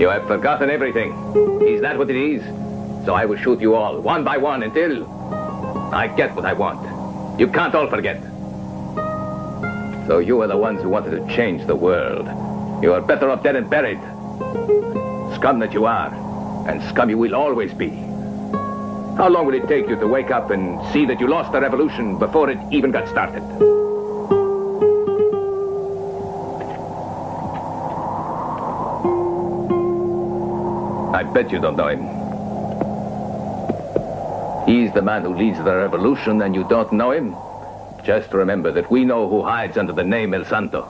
You have forgotten everything. Is that what it is? So I will shoot you all, one by one, until I get what I want. You can't all forget. So you are the ones who wanted to change the world. You are better off dead and buried. Scum that you are, and scum you will always be. How long will it take you to wake up and see that you lost the revolution before it even got started? I bet you don't know him. He's the man who leads the revolution, and you don't know him? Just remember that we know who hides under the name El Santo.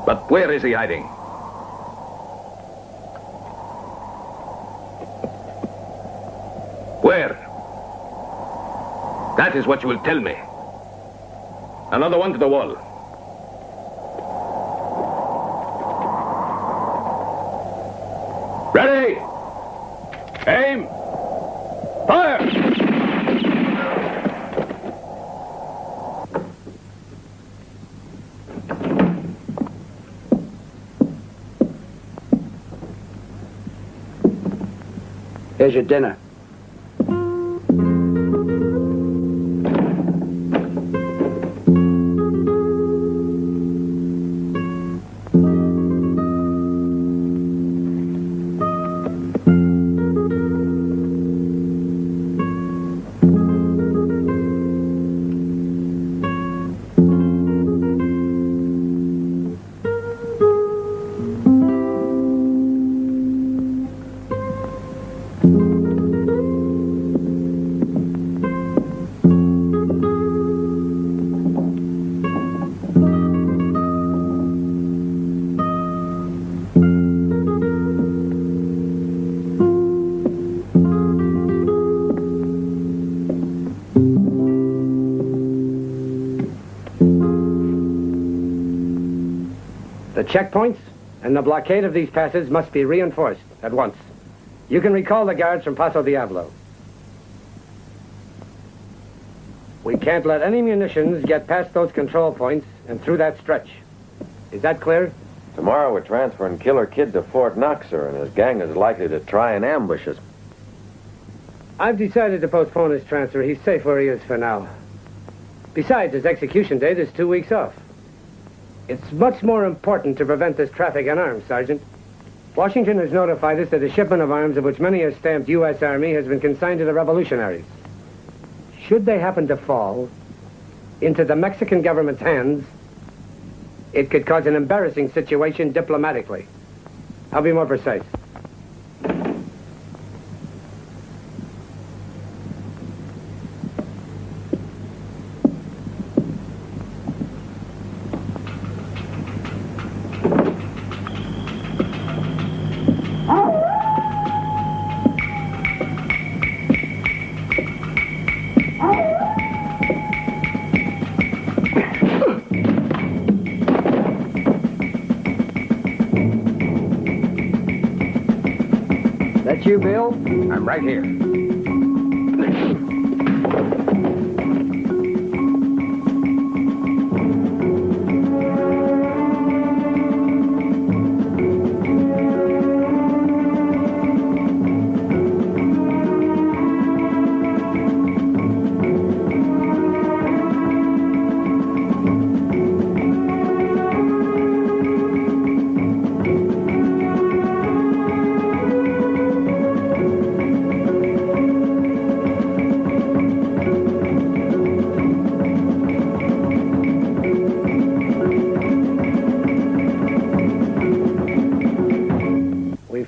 But where is he hiding? Where? That is what you will tell me. Another one to the wall. Ready! Aim! Fire! Here's your dinner. The checkpoints and the blockade of these passes must be reinforced at once. You can recall the guards from Paso Diablo. We can't let any munitions get past those control points and through that stretch. Is that clear? Tomorrow we're transferring Killer Kid to Fort Knox, sir, and his gang is likely to try and ambush us. I've decided to postpone his transfer. He's safe where he is for now. Besides, his execution date is 2 weeks off. It's much more important to prevent this traffic in arms, Sergeant. Washington has notified us that a shipment of arms of which many are stamped U.S. Army has been consigned to the revolutionaries. Should they happen to fall into the Mexican government's hands, it could cause an embarrassing situation diplomatically. I'll be more precise. That you, Bill? I'm right here.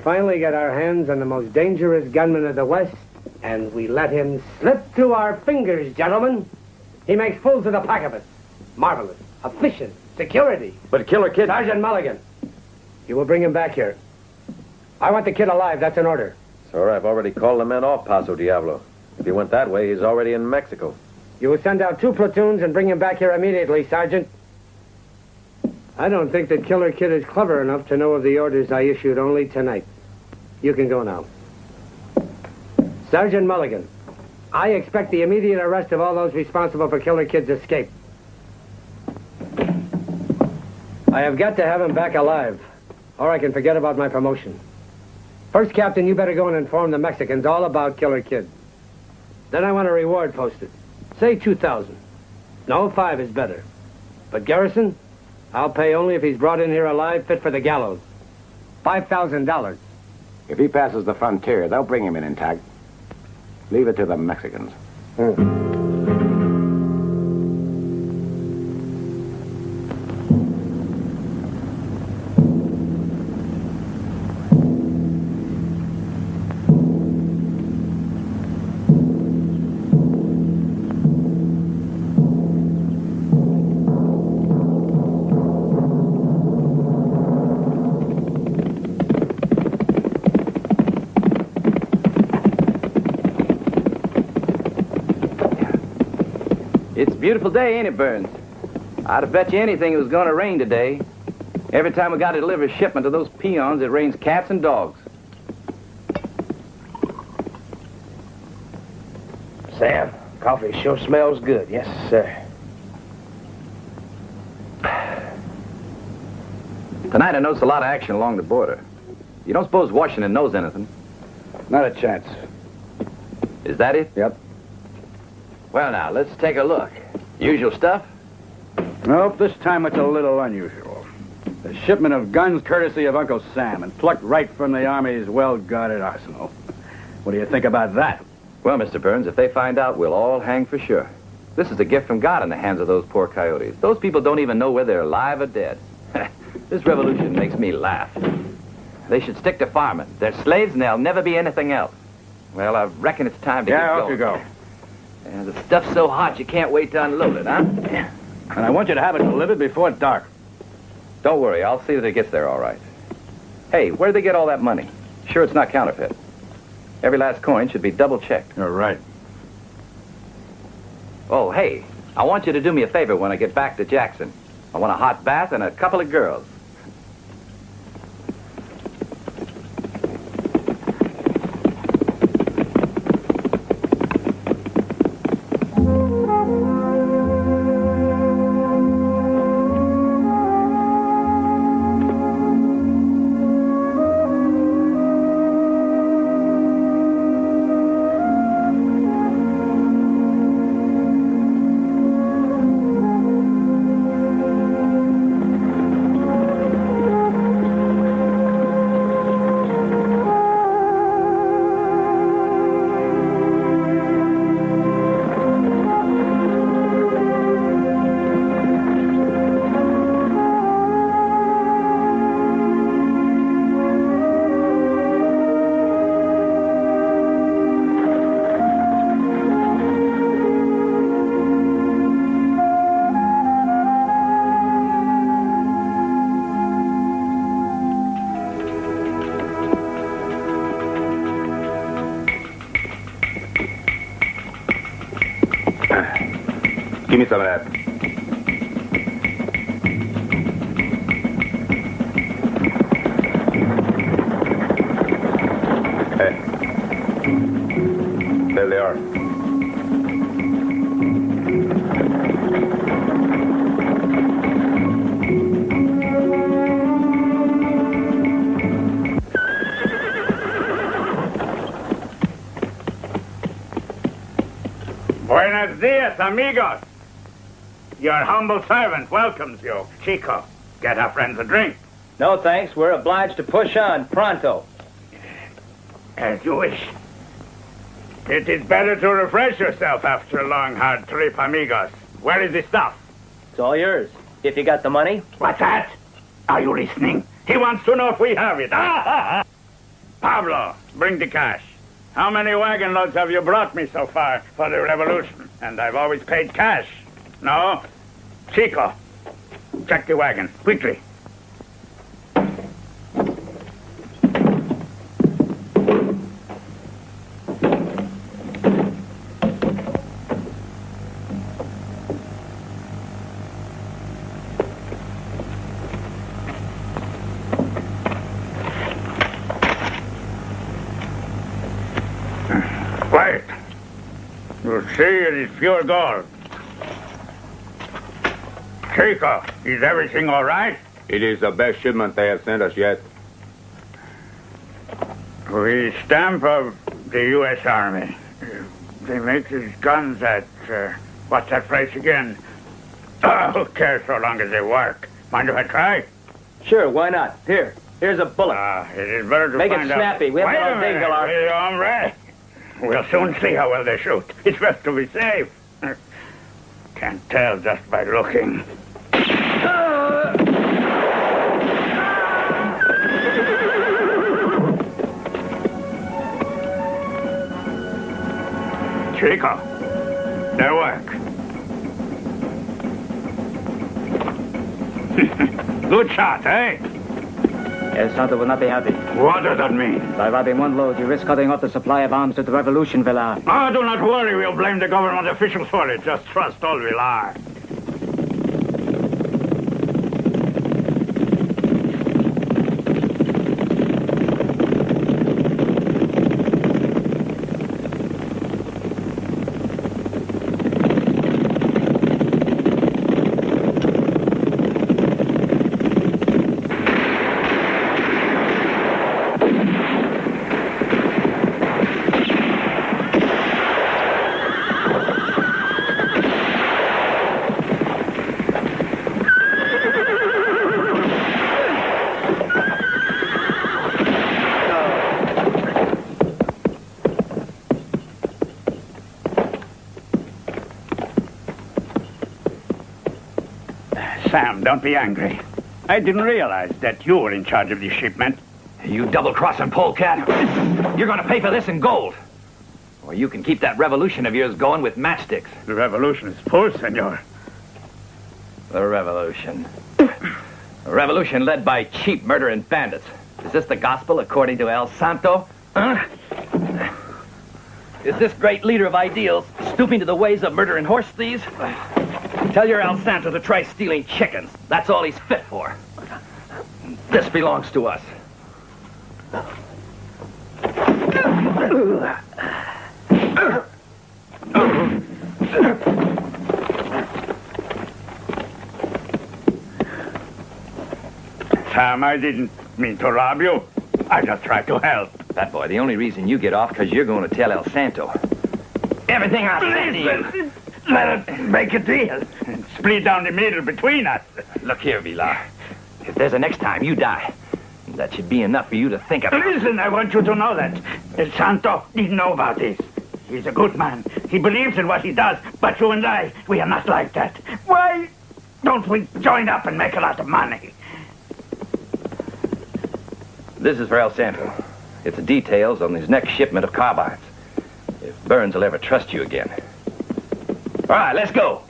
Finally get our hands on the most dangerous gunman of the West, and we let him slip through our fingers, gentlemen. He makes fools of the pack of us. Marvelous. Efficient. Security. But Killer Kid... Sergeant Mulligan, you will bring him back here. I want the kid alive. That's an order. Sir, I've already called the men off Paso Diablo. If he went that way, he's already in Mexico. You will send out 2 platoons and bring him back here immediately, Sergeant. I don't think that Killer Kid is clever enough to know of the orders I issued only tonight. You can go now. Sergeant Mulligan, I expect the immediate arrest of all those responsible for Killer Kid's escape. I have got to have him back alive, or I can forget about my promotion. First, Captain, you better go and inform the Mexicans all about Killer Kid. Then I want a reward posted. Say 2,000. No, 5 is better. But Garrison, I'll pay only if he's brought in here alive, fit for the gallows. $5,000. If he passes the frontier, they'll bring him in intact. Leave it to the Mexicans. It's a beautiful day, ain't it, Burns? I'd have bet you anything it was going to rain today. Every time we got to deliver a shipment to those peons, it rains cats and dogs. Sam, coffee sure smells good. Yes, sir. Tonight I noticed a lot of action along the border. You don't suppose Washington knows anything? Not a chance. Is that it? Yep. Well, now, let's take a look. Usual stuff? Nope, this time it's a little unusual. A shipment of guns courtesy of Uncle Sam and plucked right from the Army's well-guarded arsenal. What do you think about that? Well, Mr. Burns, if they find out, we'll all hang for sure. This is a gift from God in the hands of those poor coyotes. Those people don't even know whether they're alive or dead. This revolution makes me laugh. They should stick to farming. They're slaves and they'll never be anything else. Well, I reckon it's time to get going. Off you go. Yeah, the stuff's so hot you can't wait to unload it, huh? And I want you to have it delivered before dark. Don't worry, I'll see that it gets there all right. Hey, where'd they get all that money? Sure it's not counterfeit. Every last coin should be double-checked. You're right. Oh, hey, I want you to do me a favor when I get back to Jackson. I want a hot bath and a couple of girls. Give me some of that. Hey. There they are. Buenos dias, amigos. Your humble servant welcomes you. Chico, get our friends a drink. No, thanks. We're obliged to push on pronto. As you wish. It is better to refresh yourself after a long, hard trip, amigos. Where is the stuff? It's all yours. If you got the money. What's that? Are you listening? He wants to know if we have it. Pablo, bring the cash. How many wagon loads have you brought me so far for the revolution? And I've always paid cash. No? Chico, check the wagon, quickly. Quiet. You see, it is pure gold. Chico, is everything all right? It is the best shipment they have sent us yet. We stamp of the U.S. Army. They make these guns at, what's that place again? Oh, who cares so long as they work? Mind if I try? Sure, why not? Here's a bullet. It is better to Make it find out. snappy. We haven't Wait all a day, minute, Galar. will you, hombre? We'll soon see how well they shoot. It's best to be safe. Can't tell just by looking. Chico, their work. Good shot, eh? El Santo will not be happy. What does that mean? By robbing one load, you risk cutting off the supply of arms to the revolution, Villar. Oh, do not worry. We'll blame the government officials for it. Just trust all Villar. Sam, don't be angry. I didn't realize that you were in charge of this shipment. You double-crossing polecat. You're going to pay for this in gold. Or you can keep that revolution of yours going with matchsticks. The revolution is full, senor. The revolution. A revolution led by cheap murdering bandits. Is this the gospel according to El Santo? Huh? Is this great leader of ideals stooping to the ways of murdering horse thieves? Tell your El Santo to try stealing chickens. That's all he's fit for. This belongs to us. Sam, I didn't mean to rob you. I just tried to help. That boy, the only reason you get off because you're going to tell El Santo. Everything I said to you. Let us make a deal and split down the middle between us. Look here, Villar. If there's a next time you die, that should be enough for you to think about. Listen, I want you to know that El Santo didn't know about this. He's a good man. He believes in what he does, but you and I, we are not like that. Why don't we join up and make a lot of money? This is for El Santo. It's the details on his next shipment of carbines. If Burns will ever trust you again. All right, let's go.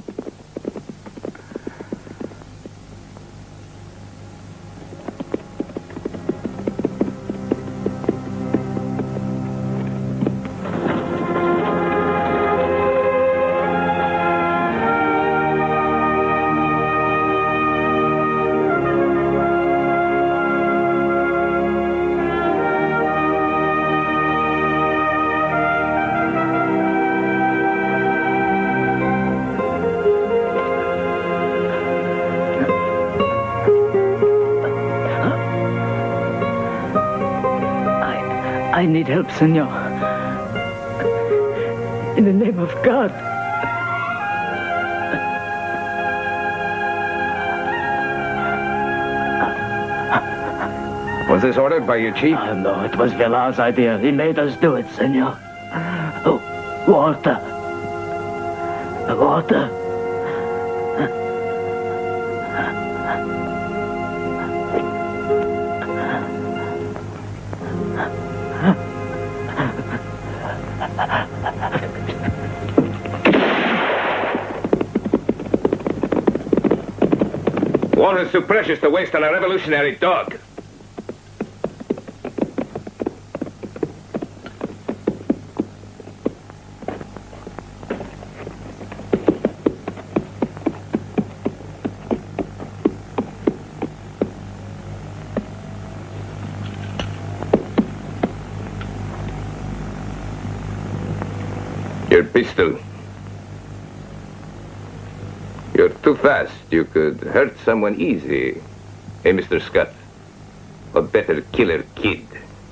I need help, senor. In the name of God. Was this ordered by your chief? No, it was Villar's idea. He made us do it, senor. Oh, water. Water. Water's too precious to waste on a revolutionary dog. Your pistol. You're too fast. You could hurt someone easy. Hey, Mr. Scott. A better killer kid.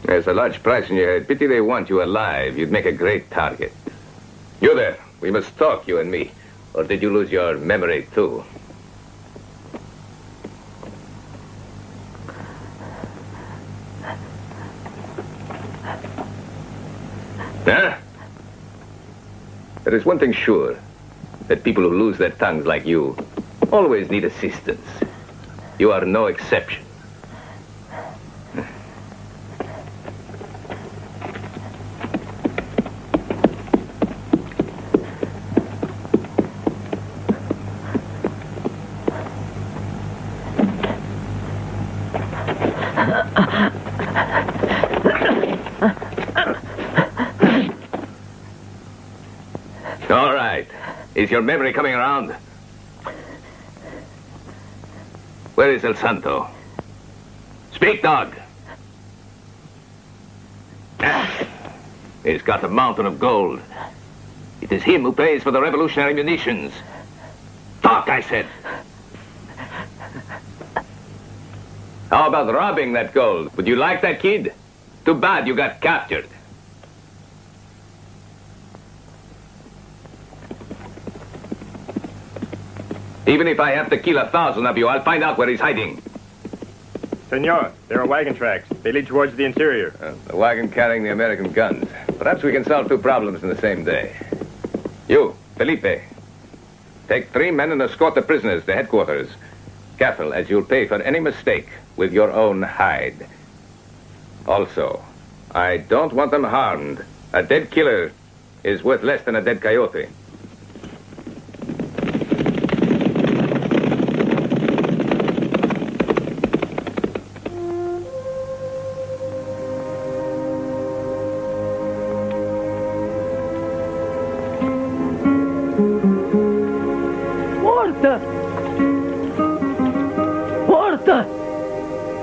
There's a large price in your head. Pity they want you alive. You'd make a great target. You there. We must talk, you and me. Or did you lose your memory, too? Huh? There is one thing sure. That people who lose their tongues like you always need assistance. You are no exception. All right. Is your memory coming around? Where is El Santo? Speak, dog. He's got a mountain of gold. It is him who pays for the revolutionary munitions. Talk, I said. How about robbing that gold? Would you like that, kid? Too bad you got captured. Even if I have to kill 1,000 of you, I'll find out where he's hiding. Senor, there are wagon tracks. They lead towards the interior. The wagon carrying the American guns. Perhaps we can solve 2 problems in the same day. You, Felipe, take 3 men and escort the prisoners to headquarters. Careful, as you'll pay for any mistake with your own hide. Also, I don't want them harmed. A dead killer is worth less than a dead coyote.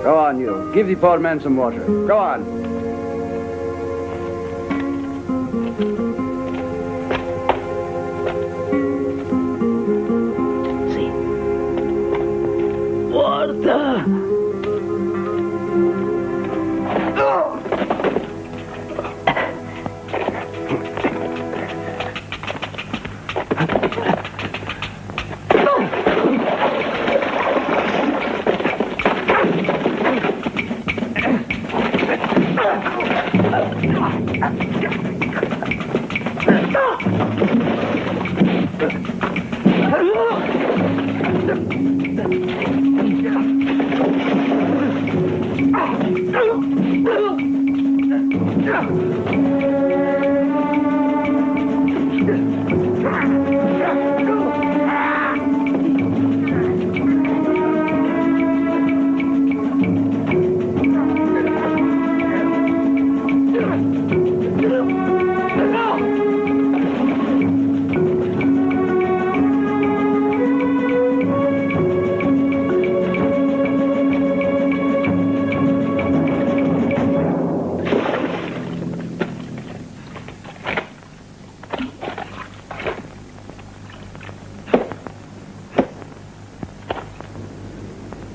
Go on, you. Give the poor man some water. Go on. See. Water.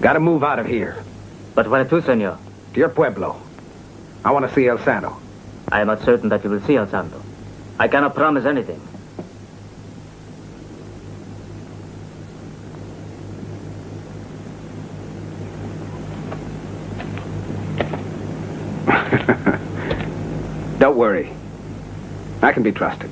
Gotta move out of here. But where to, senor? To your pueblo. I want to see El Santo. I am not certain that you will see El Santo. I cannot promise anything. Don't worry. I can be trusted.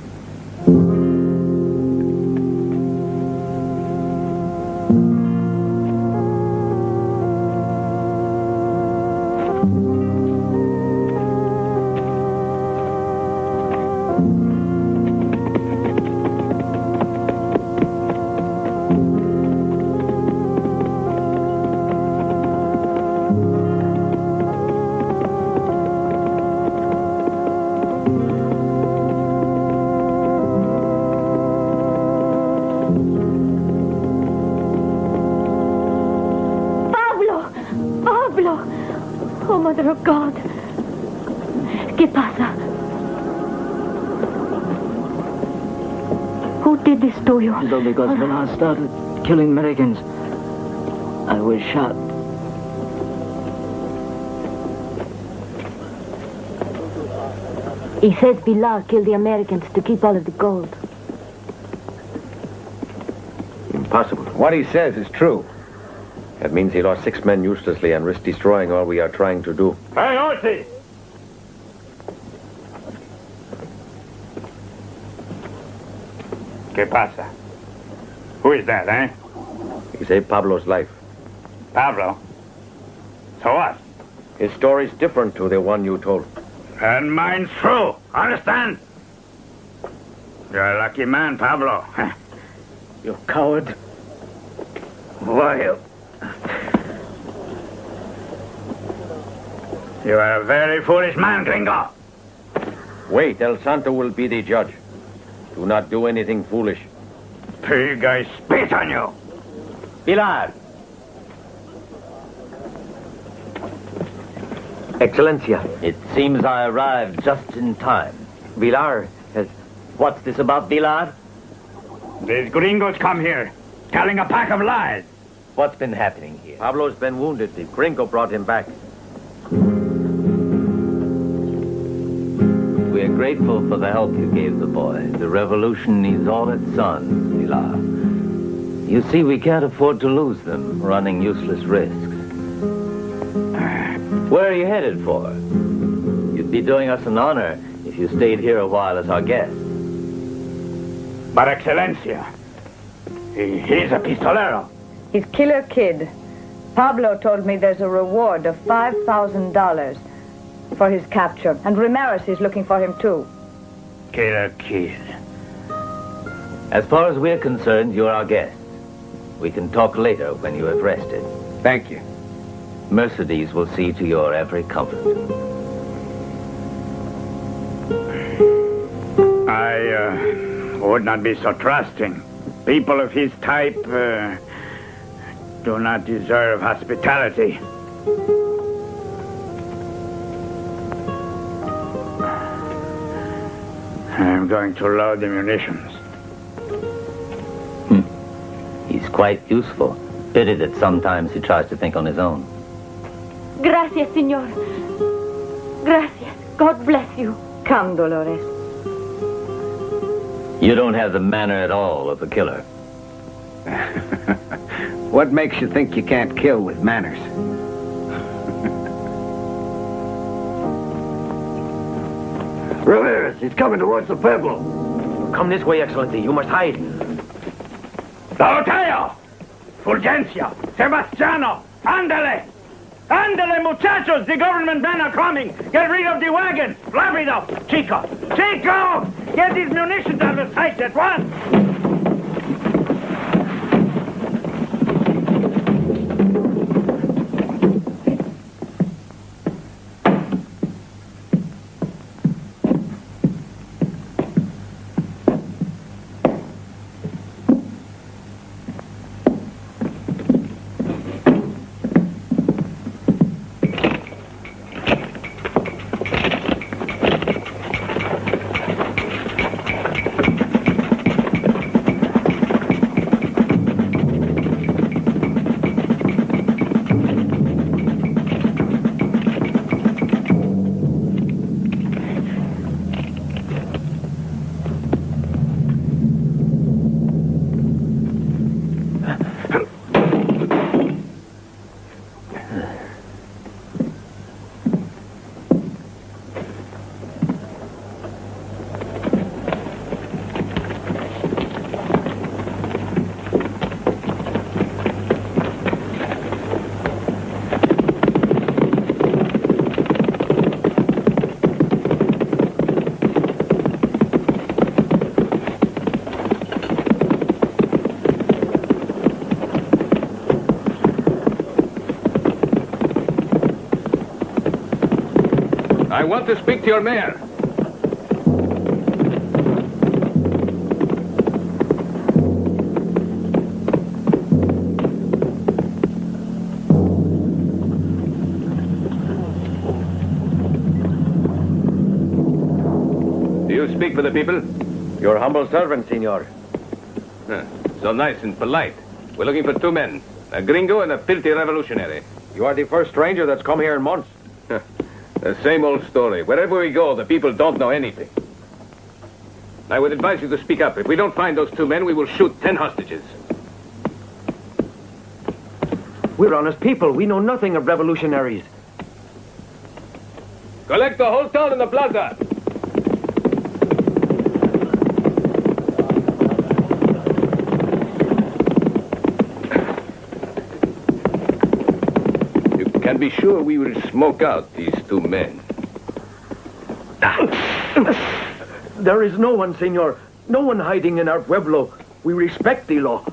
Oh, Mother of God. ¿Qué pasa? Who did this to you? Because when I started killing Americans, I was shot. He says Pilar killed the Americans to keep all of the gold. Impossible. What he says is true. That means he lost 6 men uselessly and risked destroying all we are trying to do. Hey, Orsi! ¿Qué pasa? Who is that, eh? He saved Pablo's life. Pablo? So what? His story's different to the one you told. And mine's true. Understand? You're a lucky man, Pablo. You coward. Why? You are a very foolish man, Gringo. Wait, El Santo will be the judge. Do not do anything foolish. Pig, I spit on you. Pilar. Excellencia, it seems I arrived just in time. Pilar has... What's this about Pilar? These gringos come here, telling a pack of lies. What's been happening here? Pablo's been wounded. The gringo brought him back. We are grateful for the help you gave the boy. The revolution needs all its sons, Pilar. You see, we can't afford to lose them, running useless risks. Where are you headed for? You'd be doing us an honor if you stayed here a while as our guest. But Excellencia, he's a pistolero. He's Killer Kid. Pablo told me there's a reward of $5,000 for his capture. And Ramirez is looking for him, too. Killer Kid. As far as we're concerned, you're our guest. We can talk later when you have rested. Thank you. Mercedes will see to your every comfort. I would not be so trusting. People of his type do not deserve hospitality. I'm going to load the munitions. He's quite useful. Pity that sometimes he tries to think on his own. Gracias, senor. Gracias. God bless you. Come, Dolores. You don't have the manner at all of a killer. What makes you think you can't kill with manners? Ramirez, he's coming towards the pueblo. Come this way, Excellency. You must hide. Doroteo! Fulgencia! Sebastiano! Ándale! Ándale, muchachos! The government men are coming! Get rid of the wagon! Rápido! Chico! Chico! Get these munitions out of sight at once! I want to speak to your mayor. Do you speak for the people? Your humble servant, senor. So nice and polite. We're looking for 2 men. A gringo and a filthy revolutionary. You are the first stranger that's come here in months. The same old story. Wherever we go, the people don't know anything. I would advise you to speak up. If we don't find those 2 men, we will shoot 10 hostages. We're honest people. We know nothing of revolutionaries. Collect the whole town in the plaza. You can be sure we will smoke out these 2 men. There is no one, senor. No one hiding in our pueblo. We respect the law.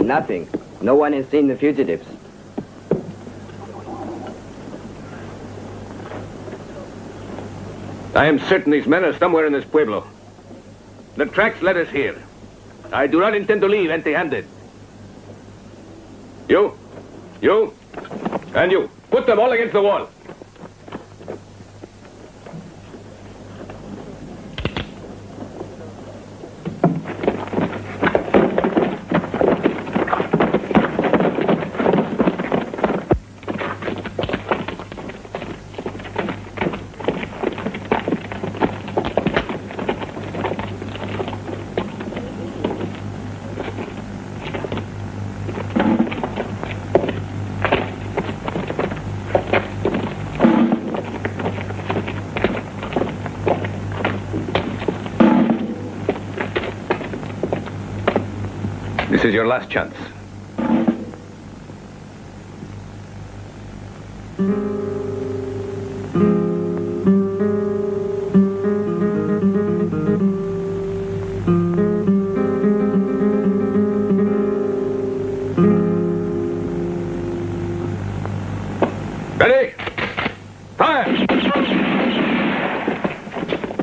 Nothing. No one has seen the fugitives. I am certain these men are somewhere in this pueblo. The tracks led us here. I do not intend to leave empty-handed. You, and you. Put them all against the wall. This is your last chance. Ready? Fire!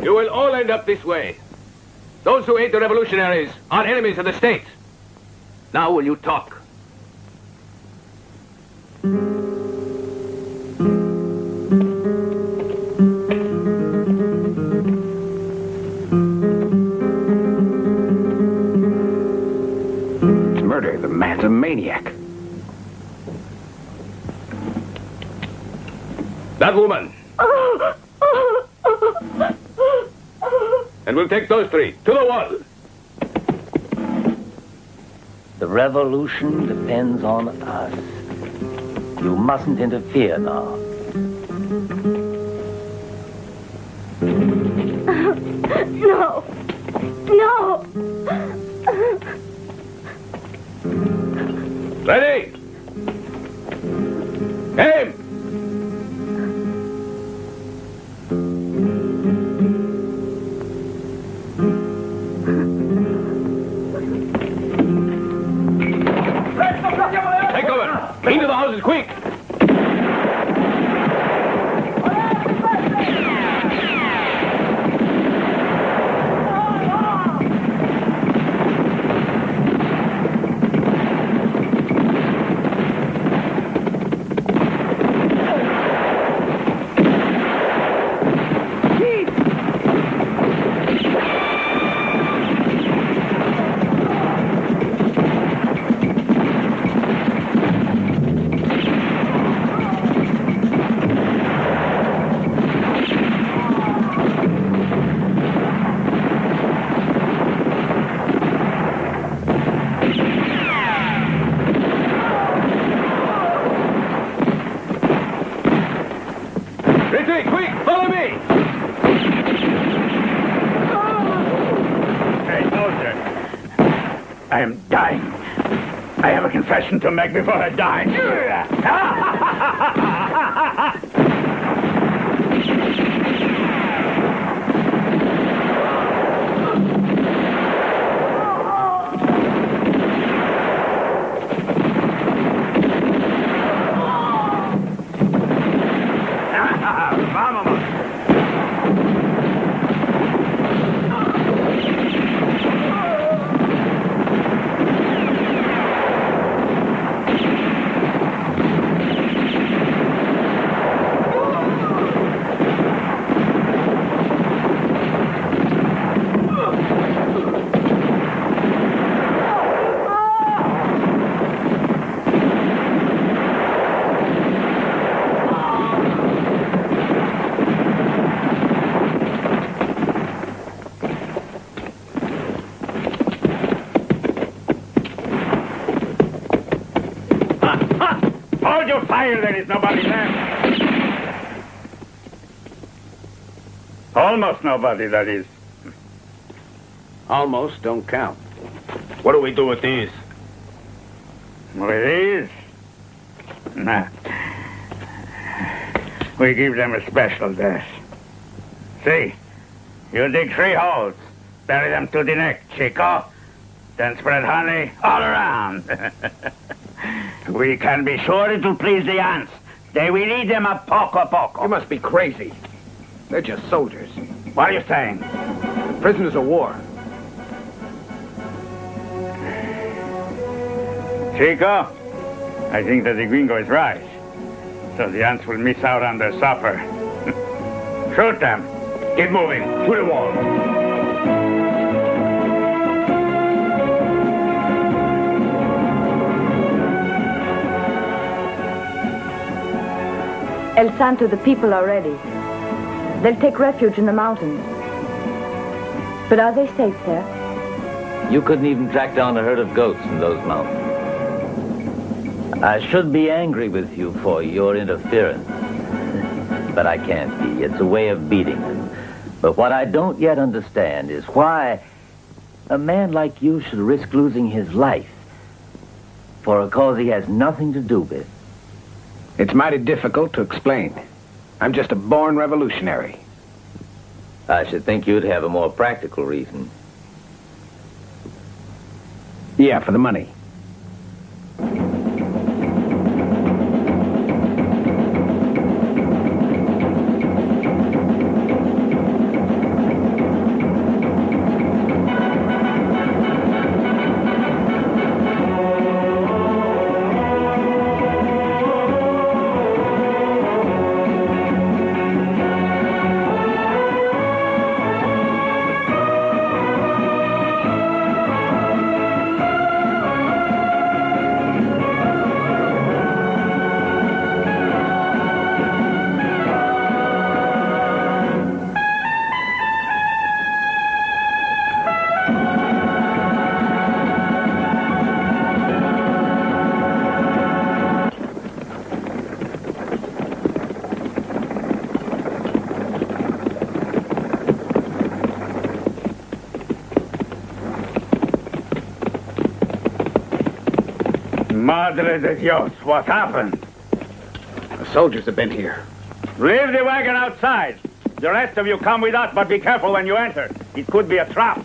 You will all end up this way. Those who hate the revolutionaries are enemies of the state. Now will you talk? It's murder. The man's a maniac. That woman. And we'll take those 3 to the wall. The revolution depends on us. You mustn't interfere now. No. No. Ready? Aim! Take cover! Into the houses, quick! Retreat, quick! Follow me! Hey, soldier. I am dying. I have a confession to make before I die. Hold your fire, there is nobody left. Almost nobody, that is. Almost don't count. What do we do with these? With these? Nah. We give them a special death. See, you dig 3 holes, bury them to the neck, Chico, then spread honey all around. We can be sure it will please the ants. They will eat them a poco. You must be crazy. They're just soldiers. What are you saying? Prisoners of war. Chico, I think that the gringo is right. So the ants will miss out on their supper. Shoot them. Keep moving. To the wall. El Santo, the people are ready. They'll take refuge in the mountains. But are they safe there? You couldn't even track down a herd of goats in those mountains. I should be angry with you for your interference. But I can't be. It's a way of beating them. But what I don't yet understand is why a man like you should risk losing his life for a cause he has nothing to do with. It's mighty difficult to explain. I'm just a born revolutionary. I should think you'd have a more practical reason. Yeah, for the money. Madre de Dios, what happened? The soldiers have been here. Leave the wagon outside. The rest of you come with us, but be careful when you enter. It could be a trap.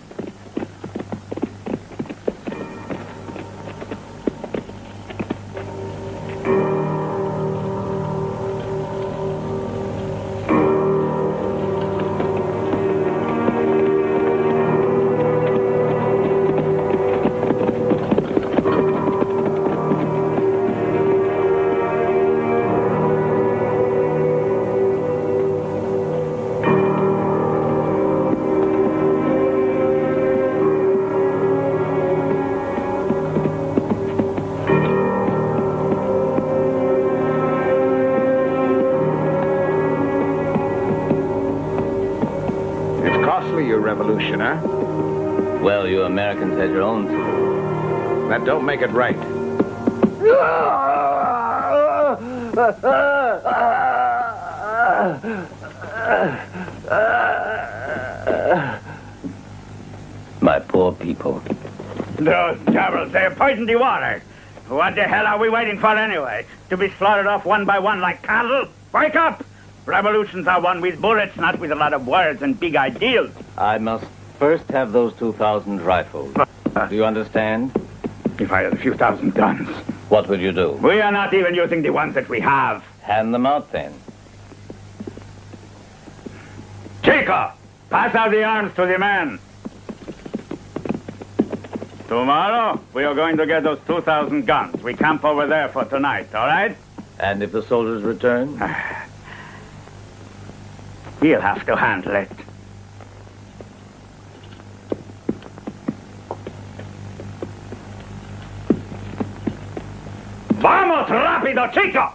Revolution, huh? Well, you Americans had your own too. That don't make it right. My poor people. Those devils, they have poisoned the water. What the hell are we waiting for anyway? To be slaughtered off one by one like cattle? Wake up! Revolutions are won with bullets, not with a lot of words and big ideals. I must first have those 2,000 rifles. Do you understand? If I had a few thousand guns. What would you do? We are not even using the ones that we have. Hand them out, then. Chico, pass out the arms to the men. Tomorrow, we are going to get those 2,000 guns. We camp over there for tonight, all right? And if the soldiers return? He'll have to handle it. Vamos, rápido, Chico!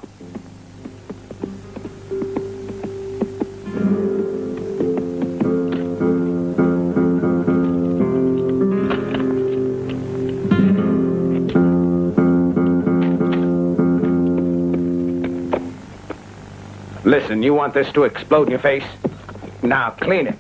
Listen, you want this to explode in your face? Now, clean it.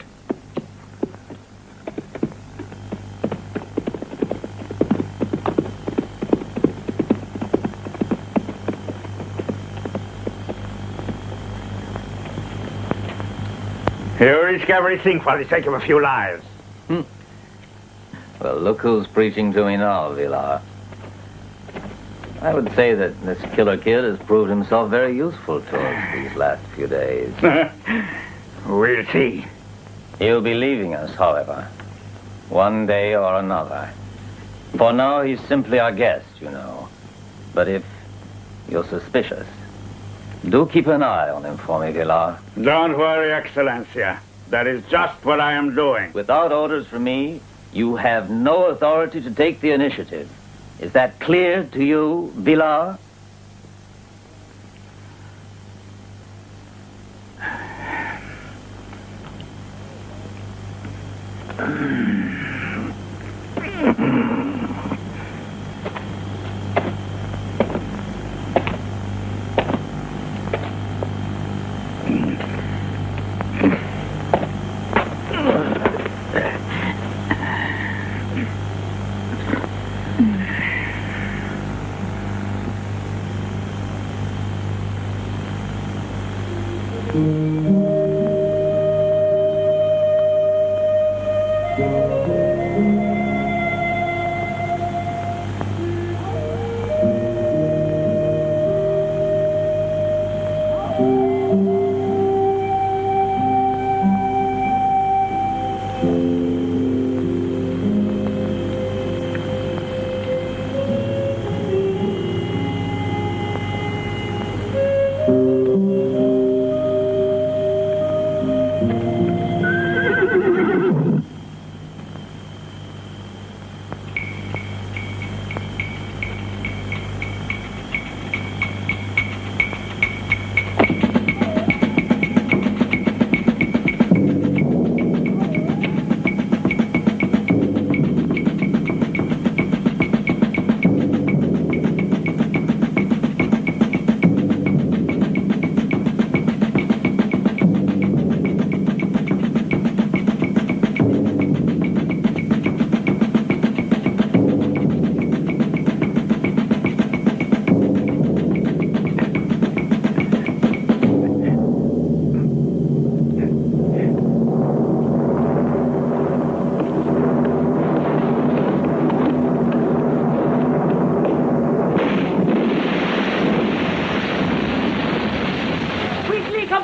You risk everything for the sake of a few lives. Well, look who's preaching to me now, Villar. I would say that this killer kid has proved himself very useful to us these last few days. We'll see. He'll be leaving us, however, one day or another. For now, he's simply our guest, you know. But if you're suspicious, do keep an eye on him for me, Villar. Don't worry, Excellencia. That is just what I am doing. Without orders from me, you have no authority to take the initiative. Is that clear to you, Villar?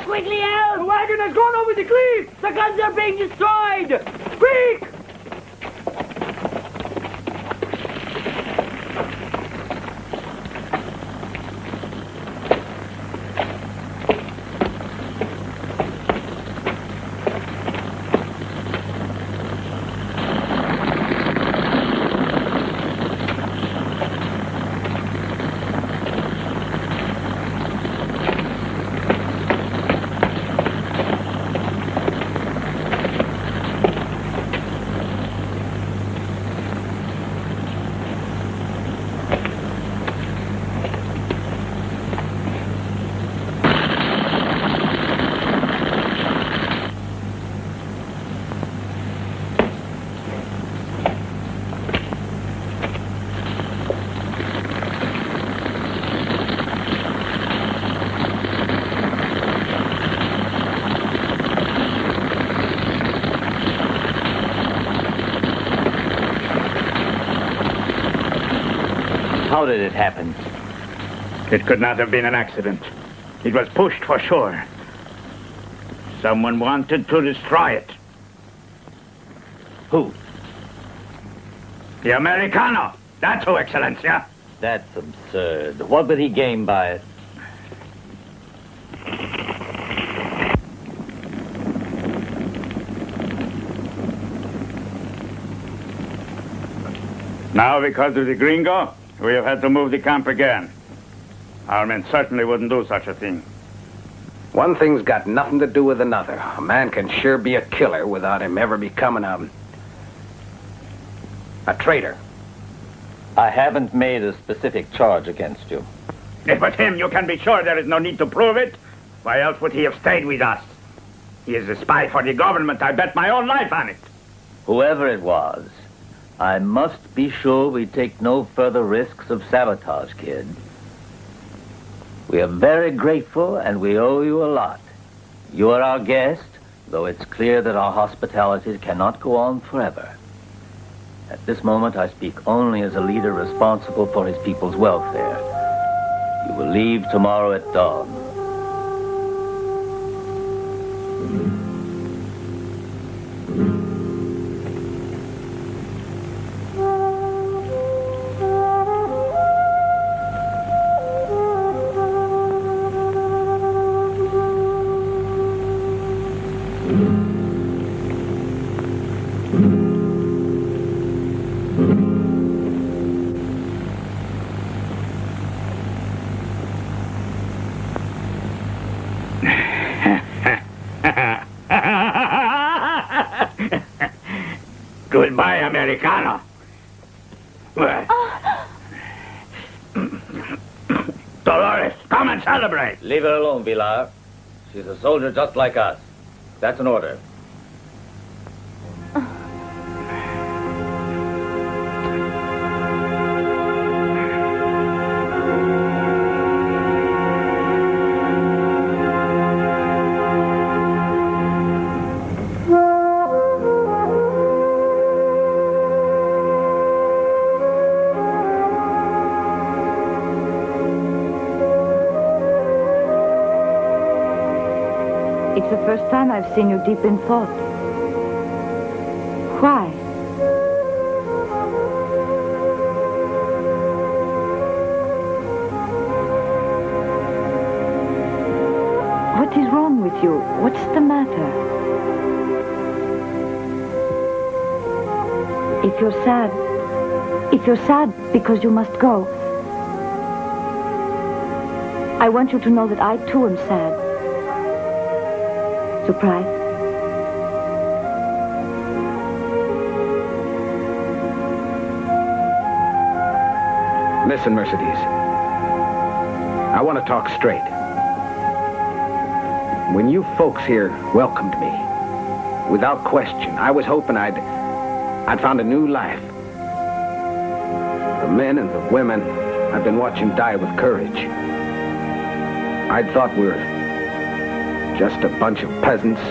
Quickly out! The wagon has gone over the cliff! The guns are being destroyed! Quick! How did it happen? It could not have been an accident. It was pushed for sure. Someone wanted to destroy it. Who? The Americano. That's who, Excellencia. That's absurd. What would he gain by it? Now, because of the gringo, we have had to move the camp again. Our men certainly wouldn't do such a thing. One thing's got nothing to do with another. A man can sure be a killer without him ever becoming a traitor. I haven't made a specific charge against you. If but him, you can be sure there is no need to prove it. Why else would he have stayed with us? He is a spy for the government. I bet my own life on it. Whoever it was, I must be sure we take no further risks of sabotage, kid. We are very grateful, and we owe you a lot. You are our guest, though it's clear that our hospitality cannot go on forever. At this moment, I speak only as a leader responsible for his people's welfare. You will leave tomorrow at dawn. Goodbye, Americano. Dolores, come and celebrate. Leave her alone, Vilar. She's a soldier just like us. That's an order. It's the first time I've seen you deep in thought. Why? What is wrong with you? What's the matter? If you're sad because you must go, I want you to know that I too am sad. Surprise? Listen, Mercedes. I want to talk straight. When you folks here welcomed me, without question, I was hoping I'd found a new life. The men and the women I've been watching die with courage. I'd thought we were just a bunch of peasants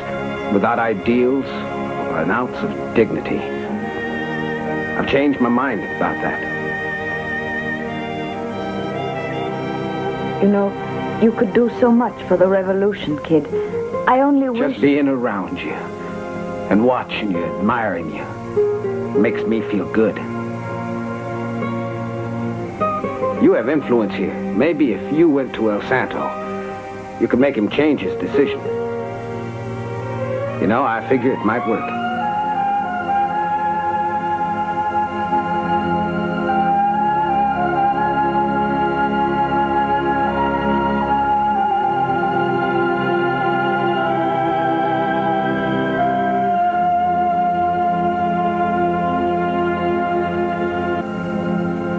without ideals or an ounce of dignity. I've changed my mind about that. You know, you could do so much for the revolution, kid. I only wish... Just being around you and watching you, admiring you, makes me feel good. You have influence here. Maybe if you went to El Santo, you could make him change his decision. You know, I figure it might work.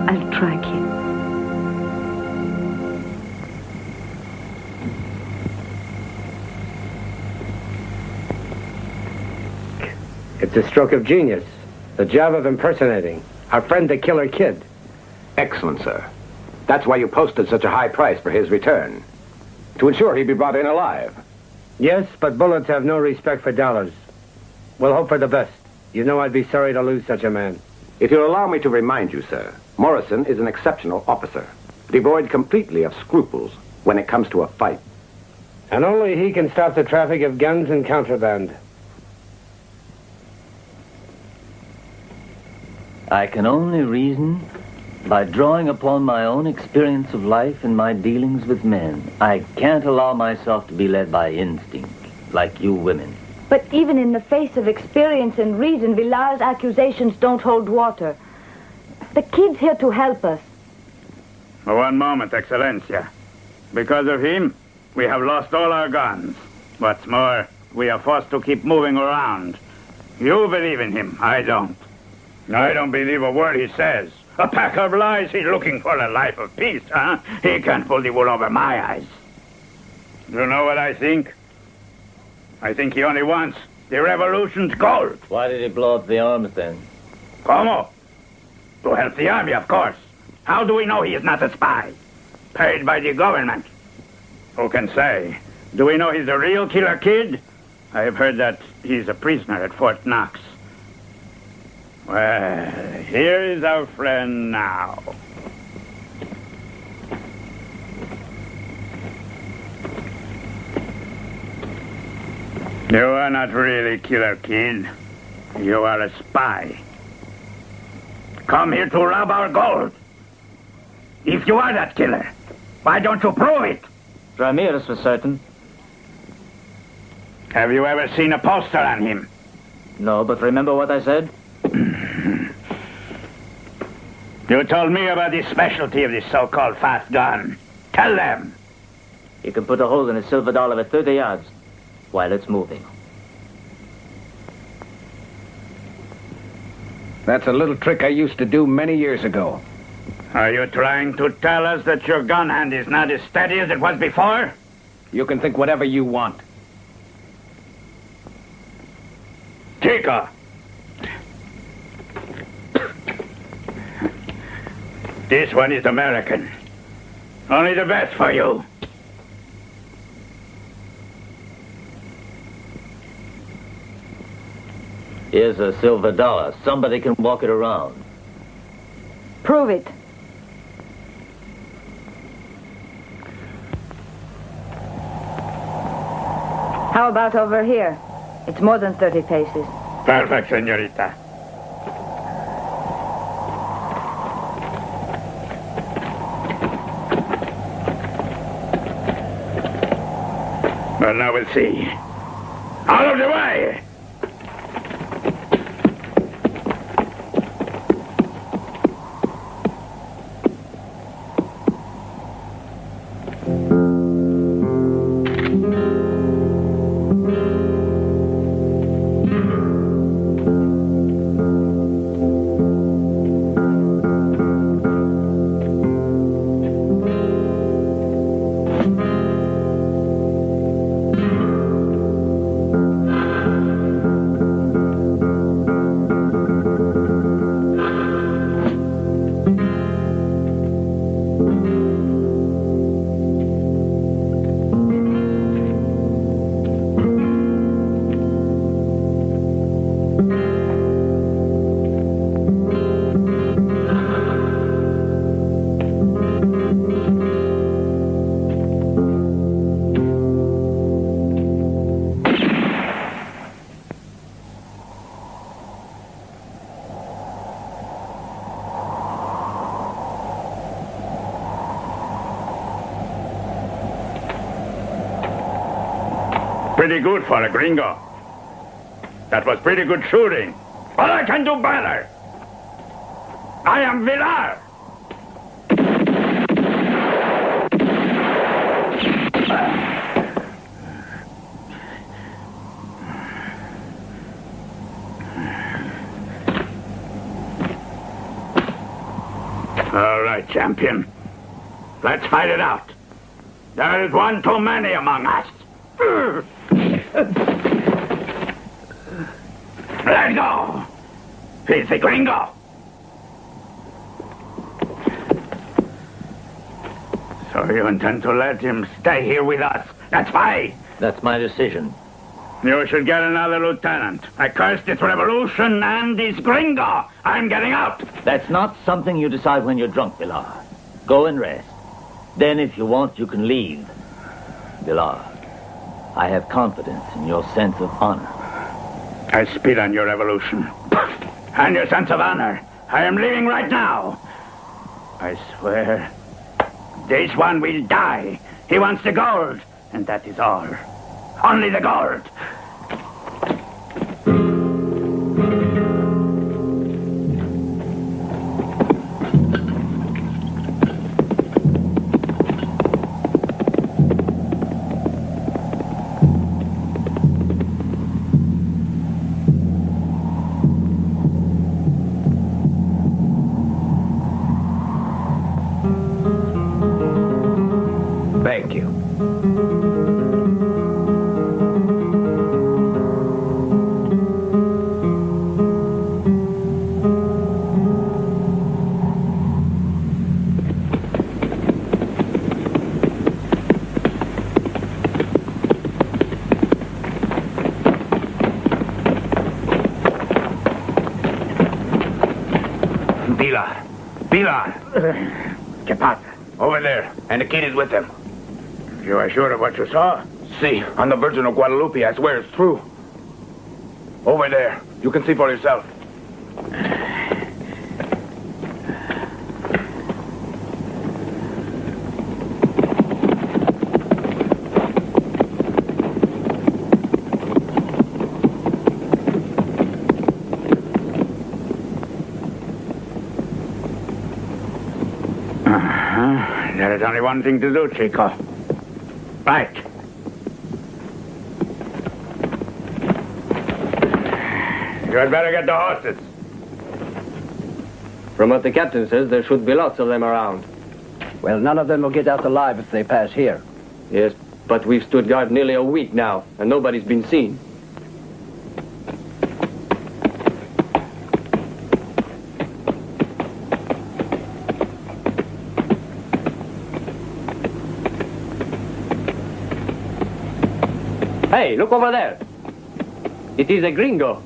I'll try, kid. It's a stroke of genius. The job of impersonating. Our friend the killer kid. Excellent, sir. That's why you posted such a high price for his return. To ensure he'd be brought in alive. Yes, but bullets have no respect for dollars. We'll hope for the best. You know I'd be sorry to lose such a man. If you'll allow me to remind you, sir, Morrison is an exceptional officer, devoid completely of scruples when it comes to a fight. And only he can stop the traffic of guns and contraband. I can only reason by drawing upon my own experience of life and my dealings with men. I can't allow myself to be led by instinct, like you women. But even in the face of experience and reason, Villar's accusations don't hold water. The kid's here to help us. One moment, Excellencia. Because of him, we have lost all our guns. What's more, we are forced to keep moving around. You believe in him, I don't. I don't believe a word he says. A pack of lies. He's looking for a life of peace, huh? He can't pull the wool over my eyes. You know what I think? I think he only wants the revolution's gold. Why did he blow up the arms then? Como? To help the army, of course. How do we know he is not a spy? Paid by the government. Who can say? Do we know he's a real killer kid? I have heard that he's a prisoner at Fort Knox. Well, here is our friend now. You are not really Killer Kid. You are a spy. Come here to rob our gold. If you are that killer, why don't you prove it? Ramirez was certain. Have you ever seen a poster on him? No, but remember what I said? You told me about the specialty of this so-called fast gun. Tell them. You can put a hole in a silver dollar at 30 yards while it's moving. That's a little trick I used to do many years ago. Are you trying to tell us that your gun hand is not as steady as it was before? You can think whatever you want. Chico. This one is American. Only the best for you. Here's a silver dollar. Somebody can walk it around. Prove it. How about over here? It's more than 30 paces. Perfect, señorita. Well, now we'll see. Out of the way! Pretty good for a gringo. That was pretty good shooting. But I can do better. I am Villar. All right, champion. Let's fight it out. There is one too many among us. Let go! He's the gringo! So you intend to let him stay here with us? That's fine! That's my decision. You should get another lieutenant. I curse this revolution and this gringo. I'm getting out. That's not something you decide when you're drunk, Villar. Go and rest. Then, if you want, you can leave. Villar, I have confidence in your sense of honor. I spit on your revolution. And your sense of honor. I am leaving right now. I swear, this one will die. He wants the gold, and that is all. Only the gold. Thank you. Pilar! ¿Qué pasa? Over there, and the kid is with him. You are sure of what you saw? See, on the Virgin of Guadalupe, I swear it's true. Over there. You can see for yourself. There is only one thing to do, Chico. Right. You had better get the horses. From what the captain says, there should be lots of them around. Well, none of them will get out alive if they pass here. Yes, but we've stood guard nearly a week now, and nobody's been seen. Hey, look over there. It is a gringo.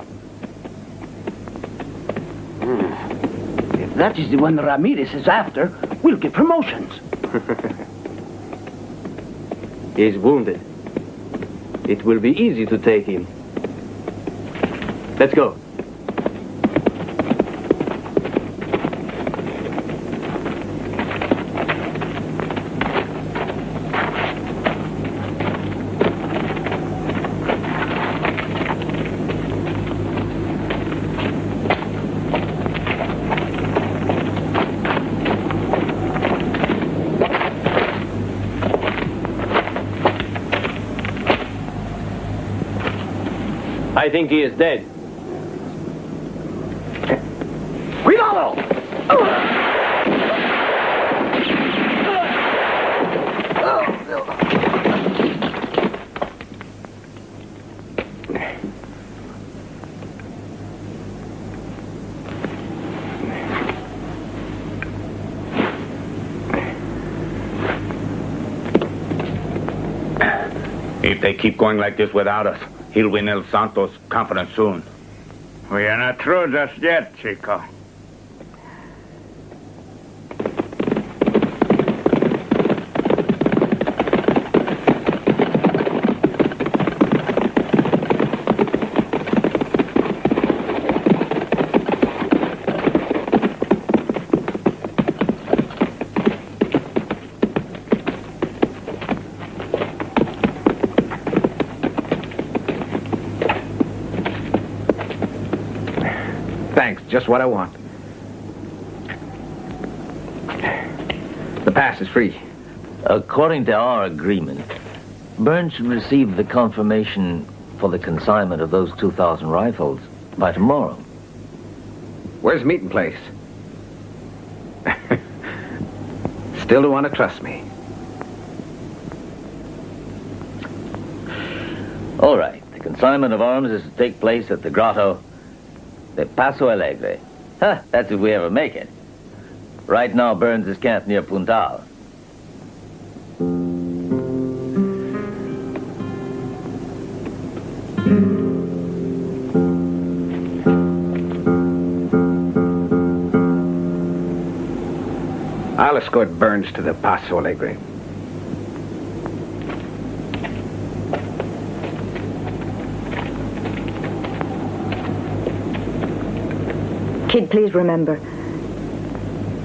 If that is the one Ramirez is after, we'll get promotions. He's wounded. It will be easy to take him. Let's go. I think he is dead. Cuidado! If they keep going like this without us, he'll win El Santo's confidence soon. We are not through just yet, Chico. Thanks, just what I want. The pass is free. According to our agreement, Burns should receive the confirmation for the consignment of those 2,000 rifles by tomorrow. Where's the meeting place? Still don't want to trust me. All right. The consignment of arms is to take place at the Grotto de Paso Alegre. Huh, that's if we ever make it. Right now, Burns is camped near Puntal. escort Burns to the Paso Alegre. Kid, please remember,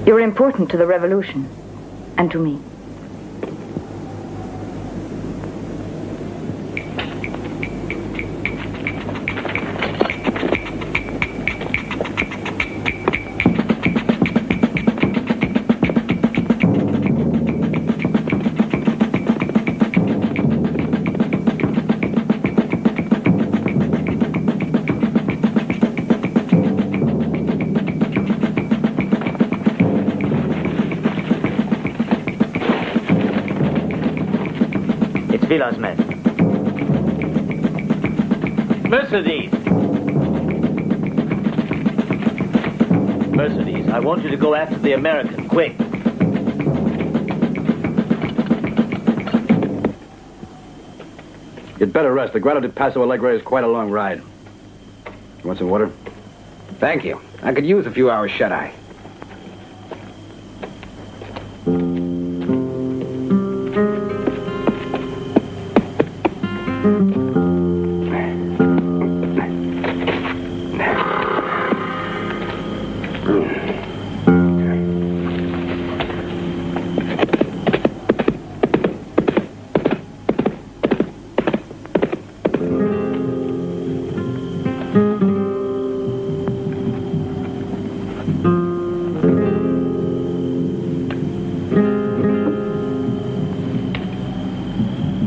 you're important to the revolution and to me. Vilas men. Mercedes! Mercedes, I want you to go after the American, quick. You'd better rest. The Grotto de Paso Alegre is quite a long ride. You want some water? Thank you. I could use a few hours shut-eye.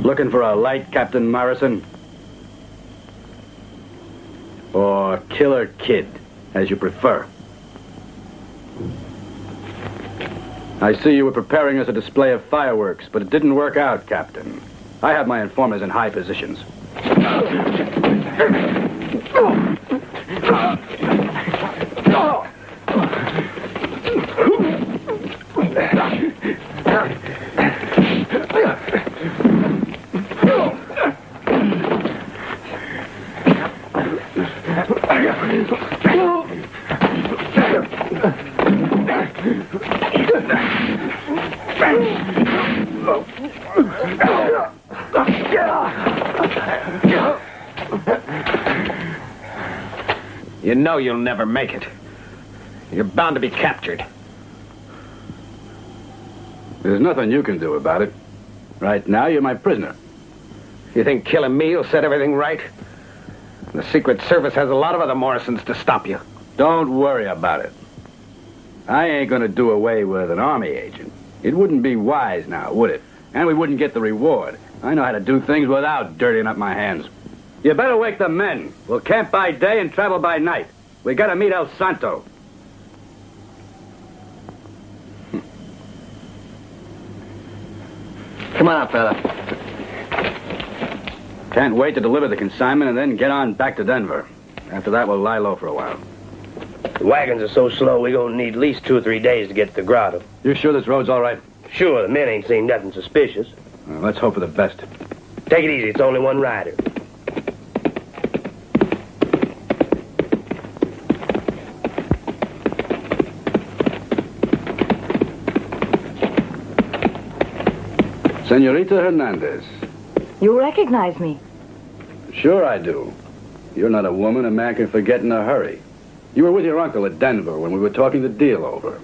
Looking for a light, Captain Morrison? Or Killer Kid, as you prefer? I see you were preparing us a display of fireworks, but it didn't work out, Captain. I have my informers in high positions. You know you'll never make it. You're bound to be captured. There's nothing you can do about it. Right now, you're my prisoner. You think killing me will set everything right? The Secret Service has a lot of other Morrisons to stop you. Don't worry about it. I ain't gonna do away with an Army agent. It wouldn't be wise now, would it? And we wouldn't get the reward. I know how to do things without dirtying up my hands. You better wake the men. We'll camp by day and travel by night. We gotta meet El Santo. Come on, fella. Can't wait to deliver the consignment and then get on back to Denver. After that, we'll lie low for a while. The wagons are so slow, we're gonna need at least 2 or 3 days to get to the grotto. You sure this road's all right? Sure, the men ain't seen nothing suspicious. Well, let's hope for the best. Take it easy, it's only one rider. Senorita Hernandez. You recognize me? Sure I do. You're not a woman a man can forget in a hurry. You were with your uncle at Denver when we were talking the deal over.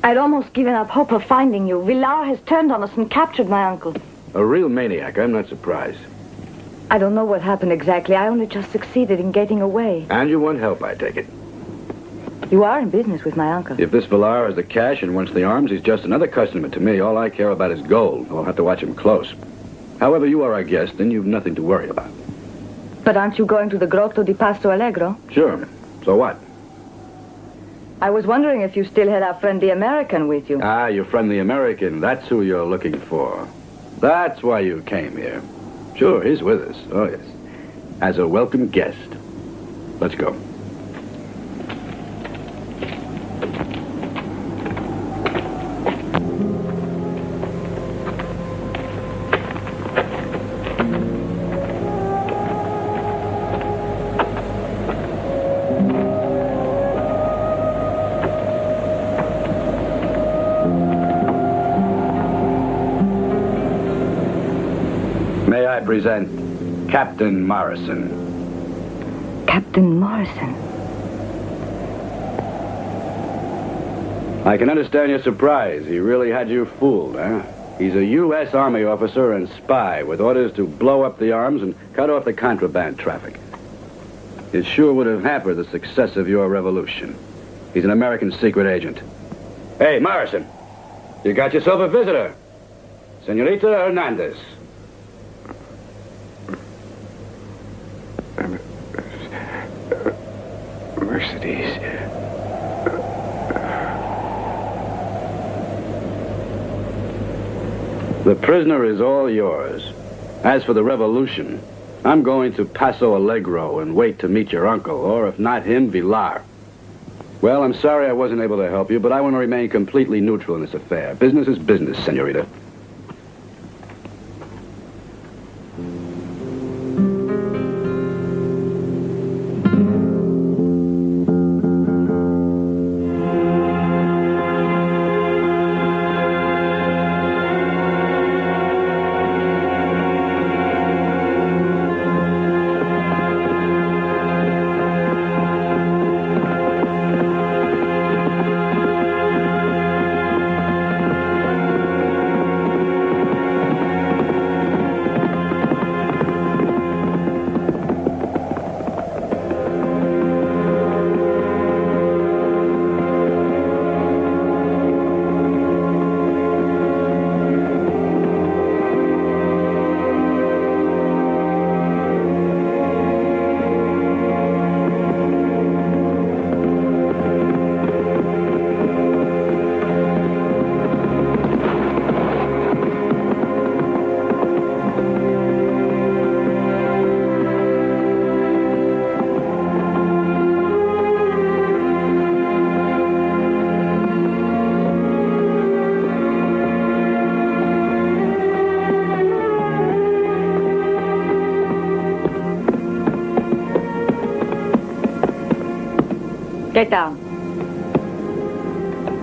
I'd almost given up hope of finding you. Villar has turned on us and captured my uncle. A real maniac. I'm not surprised. I don't know what happened exactly. I only just succeeded in getting away. And you want help, I take it. You are in business with my uncle. If this Villar has the cash and wants the arms, he's just another customer to me. All I care about is gold. I'll have to watch him close. However, you are our guest, then you've nothing to worry about. But aren't you going to the Grotto di Pasto Alegre? Sure. So what? I was wondering if you still had our friend the American with you. Ah, your friend the American. That's who you're looking for. That's why you came here. Sure, he's with us. Oh, yes. As a welcome guest. Let's go. May I present Captain Morrison? Captain Morrison? I can understand your surprise. He really had you fooled, huh? He's a U.S. Army officer and spy with orders to blow up the arms and cut off the contraband traffic. It sure would have hampered the success of your revolution. He's an American secret agent. Hey, Morrison, you got yourself a visitor. Senorita Hernandez. Mercedes. The prisoner is all yours. As for the revolution, I'm going to Paso Alegre and wait to meet your uncle, or if not him, Villar. Well, I'm sorry I wasn't able to help you, but I want to remain completely neutral in this affair. Business is business, senorita. Get down.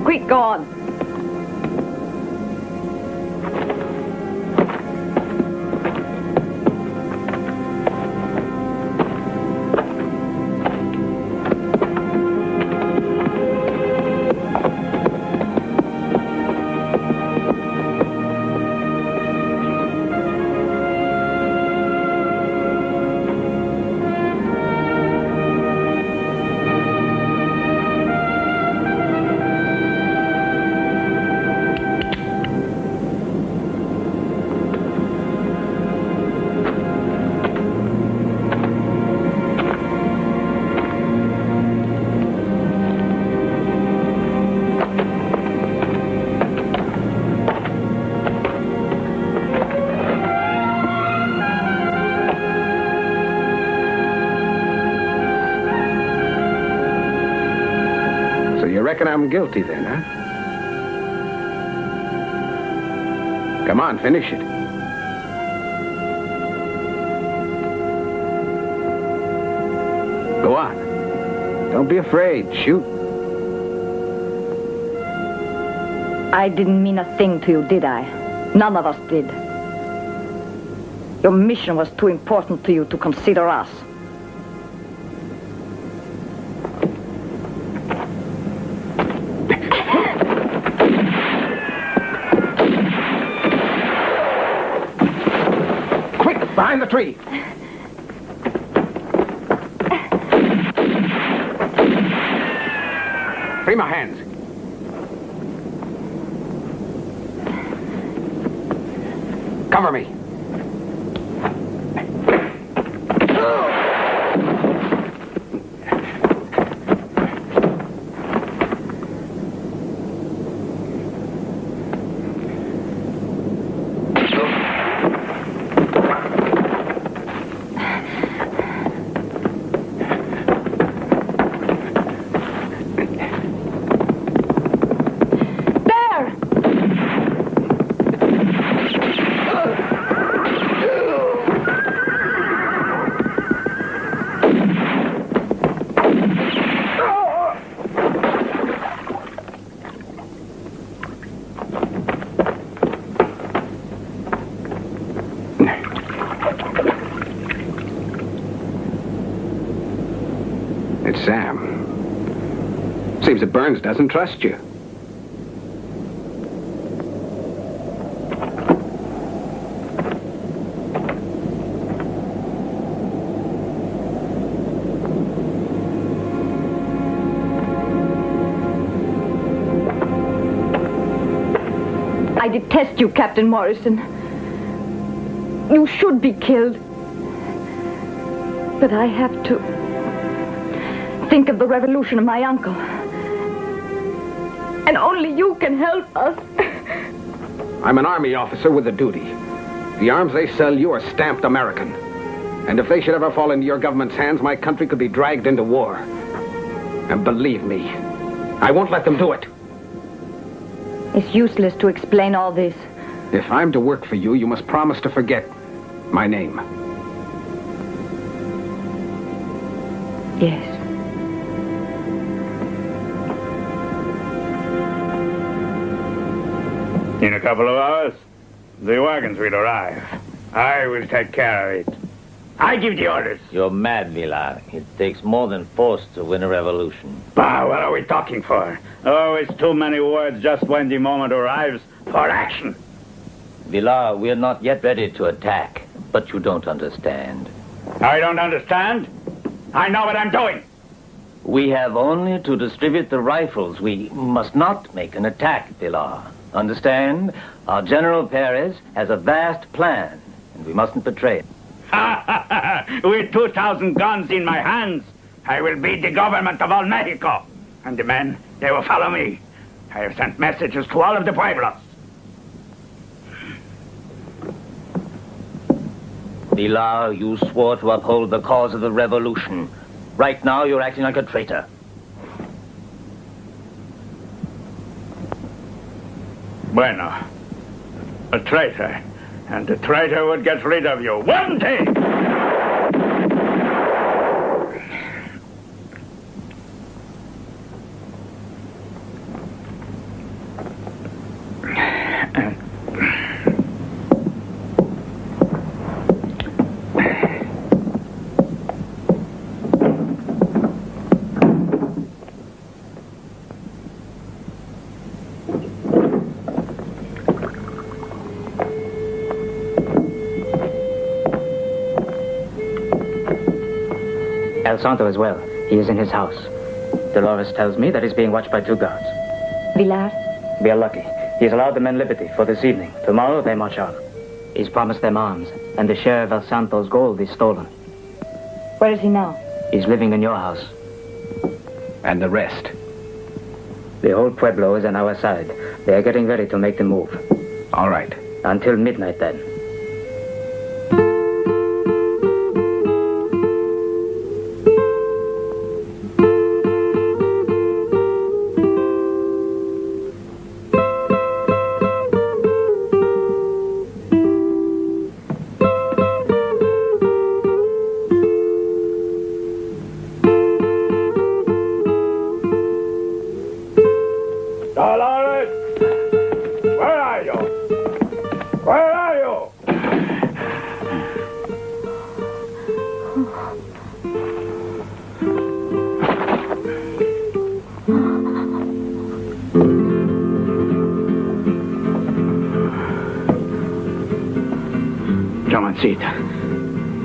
Quick, go on. You reckon I'm guilty then, huh? Come on, finish it. Go on. Don't be afraid. Shoot. I didn't mean a thing to you, did I? None of us did. Your mission was too important to you to consider us. Behind the tree. Free my hands. Cover me. It's Sam. Seems that Burns doesn't trust you. I detest you, Captain Morrison. You should be killed. But I have to think of the revolution of my uncle. And only you can help us. I'm an army officer with a duty. The arms they sell you are stamped American. And if they should ever fall into your government's hands, my country could be dragged into war. And believe me, I won't let them do it. It's useless to explain all this. If I'm to work for you, you must promise to forget my name. Yes. In a couple of hours, the wagons will arrive. I will take care of it. I give the orders. You're mad, Villar. It takes more than force to win a revolution. Bah, what are we talking for? Oh, it's too many words just when the moment arrives for action. Villar, we're not yet ready to attack, but you don't understand. I don't understand? I know what I'm doing. We have only to distribute the rifles. We must not make an attack, Villar. Understand? Our General Perez has a vast plan, and we mustn't betray it. With 2,000 guns in my hands, I will beat the government of all Mexico. And the men, they will follow me. I have sent messages to all of the pueblos. Villar, you swore to uphold the cause of the revolution. Right now, you're acting like a traitor. Bueno. A traitor. And the traitor would get rid of you. One day! El Santo is well. He is in his house. Dolores tells me that he's being watched by 2 guards. Villar? We are lucky. He's allowed the men liberty for this evening. Tomorrow they march out. He's promised them arms, and the share of El Santo's gold is stolen. Where is he now? He's living in your house. And the rest? The whole pueblo is on our side. They are getting ready to make the move. All right. Until midnight, then. Dolores! Where are you? Where are you? Jomancita,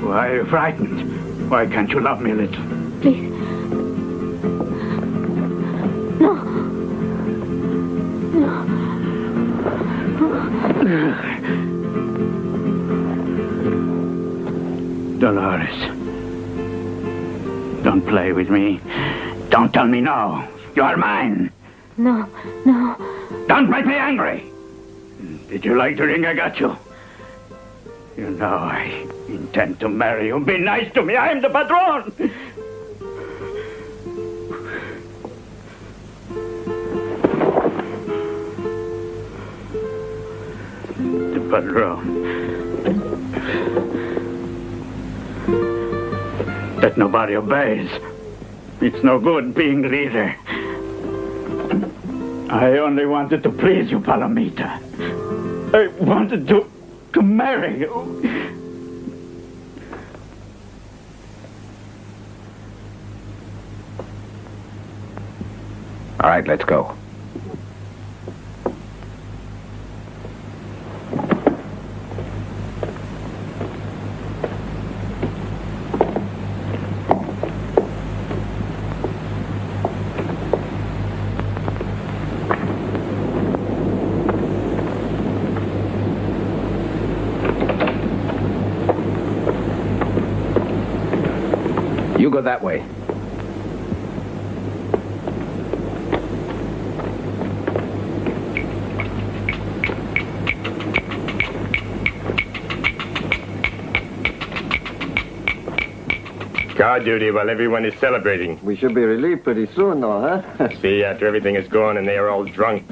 why are you frightened? Why can't you love me a little? Please. No. Dolores, don't play with me. Don't tell me no. You're mine. No, no. Don't make me angry. Did you like the ring I got you? You know I intend to marry you. Be nice to me. I am the patron. The patron. That nobody obeys. It's no good being leader. I only wanted to please you, Palomita. I wanted to marry you. All right, let's go. You go that way. Guard duty while everyone is celebrating. We should be relieved pretty soon, though, huh? See, after everything is gone and they are all drunk.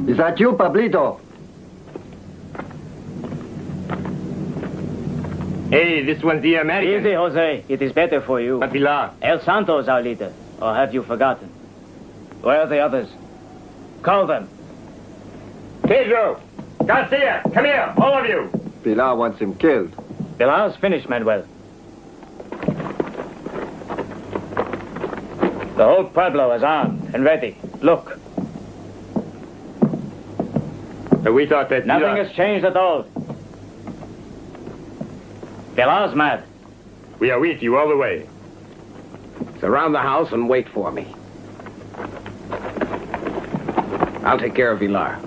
Is that you, Pablito? Hey, this one's the American. Easy, Jose. It is better for you. But Pilar. El Santo is our leader. Or have you forgotten? Where are the others? Call them. Pedro! Garcia! Come here, all of you! Pilar wants him killed. Pilar's finished, Manuel. The whole Pueblo is armed and ready. Look. We thought that Nothing has changed at all. Pilar's mad. We are with you all the way. Surround the house and wait for me. I'll take care of Vilar.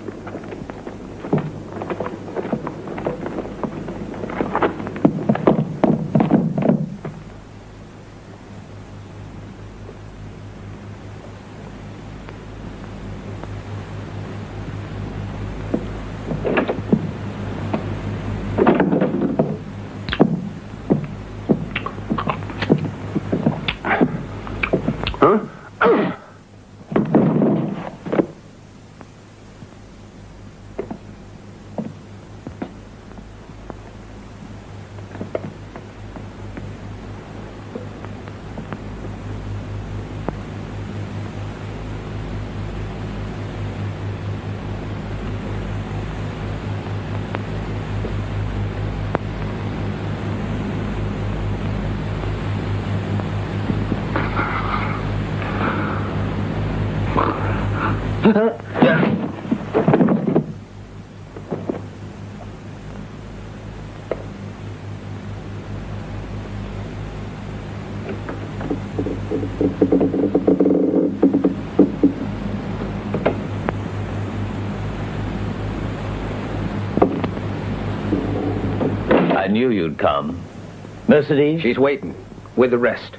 I knew you'd come. Mercedes? She's waiting, with the rest.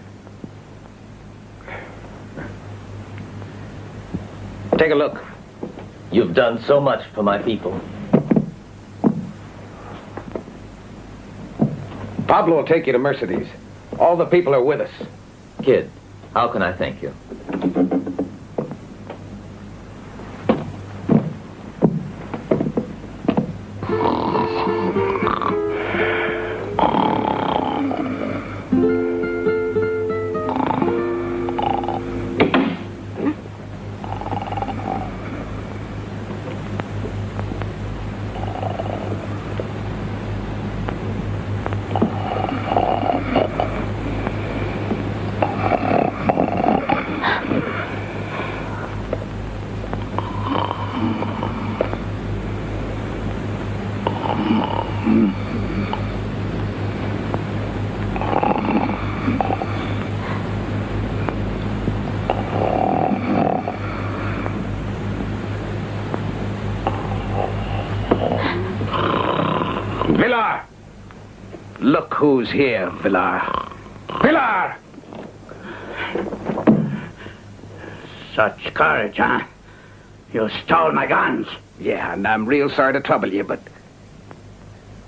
Take a look. You've done so much for my people. Pablo will take you to Mercedes. All the people are with us. Kid, how can I thank you? Vilar! Look who's here, Vilar. Vilar! Such courage, huh? You stole my guns. Yeah, and I'm real sorry to trouble you, but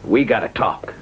we gotta talk.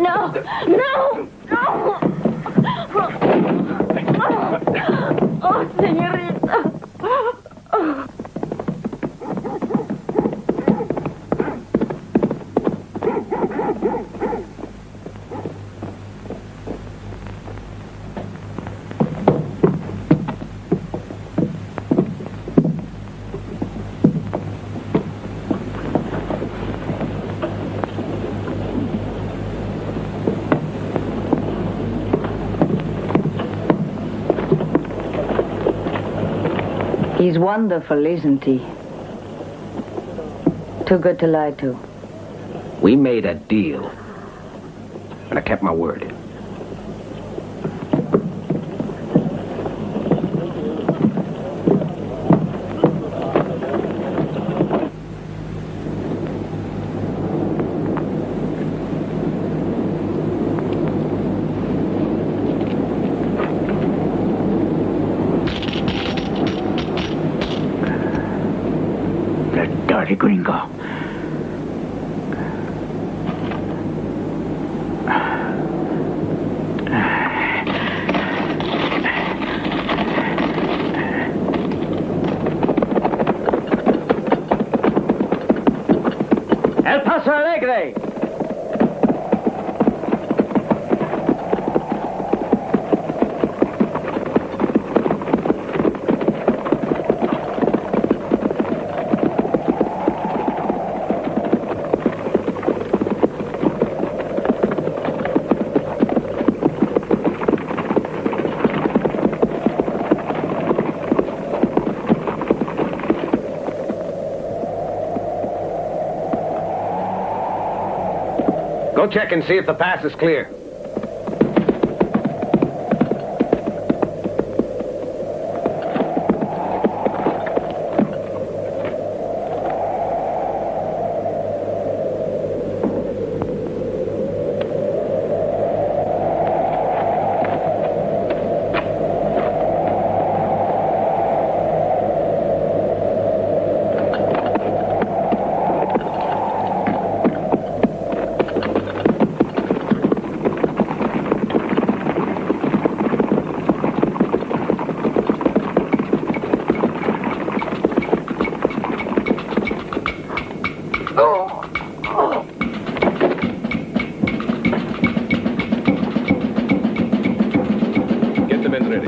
No! No! No! Oh, señorita. He's wonderful, isn't he? Too good to lie to. We made a deal, and I kept my word. Dirty gringo. El Paso Alegre! Go check and see if the pass is clear. Get the men ready.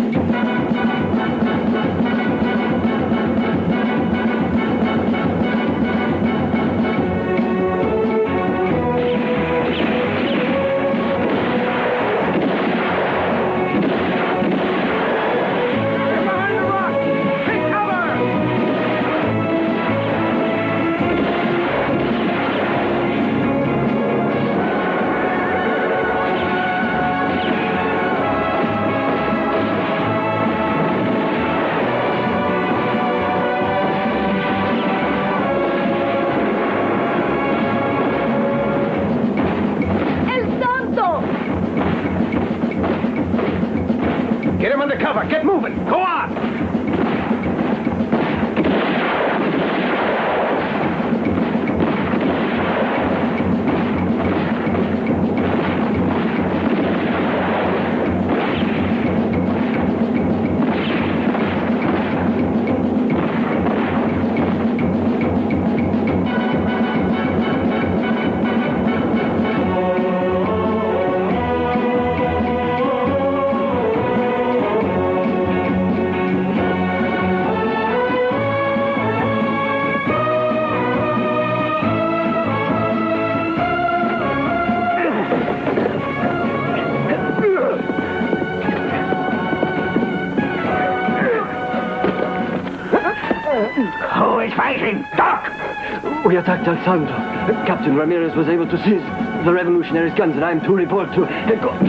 We attacked El Santo. Captain Ramirez was able to seize the revolutionaries' guns, and I am to report to headquarters.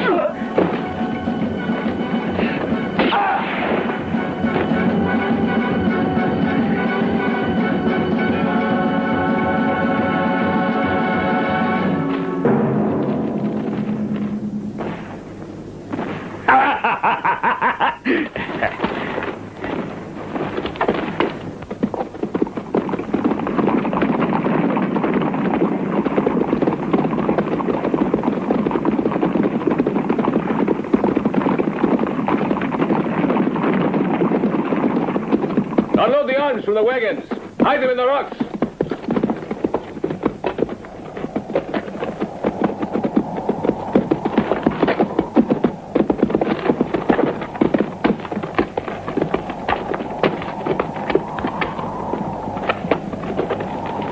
Unload the arms from the wagons. Hide them in the rocks.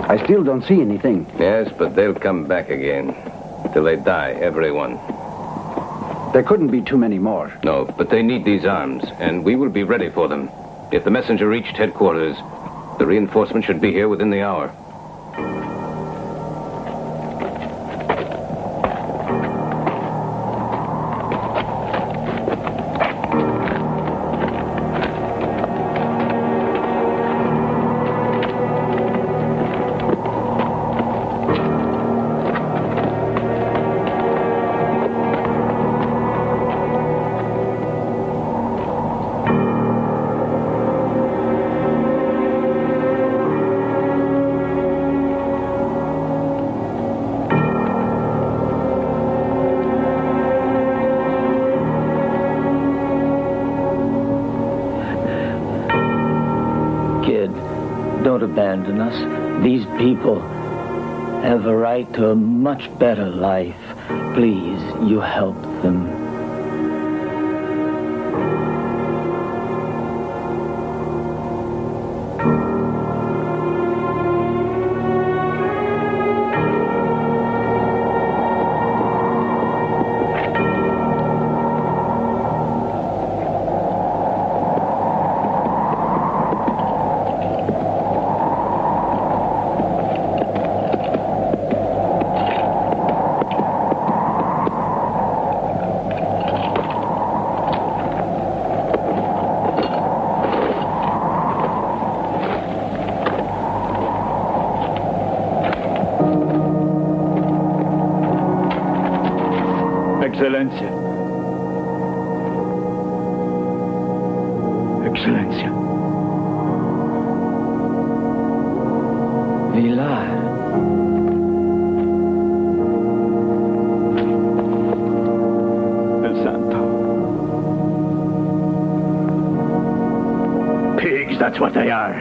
I still don't see anything. Yes, but they'll come back again. Till they die, everyone. There couldn't be too many more. No, but they need these arms, and we will be ready for them. If the messenger reached headquarters, the reinforcement should be here within the hour. Don't abandon us. These people have a right to a much better life. Please, you help them. Excelencia. Excelencia. Vilar. El Santo. Pigs, that's what they are.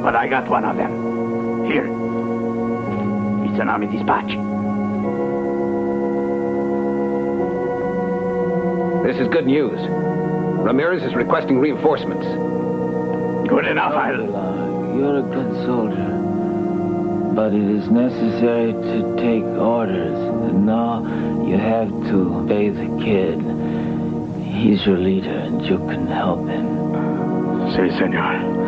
But I got one of them. Here. It's an army dispatch. This is good news. Ramirez is requesting reinforcements. Good enough, You're a good soldier. But it is necessary to take orders. No, you have to obey the kid. He's your leader, and you can help him. Sí, senor.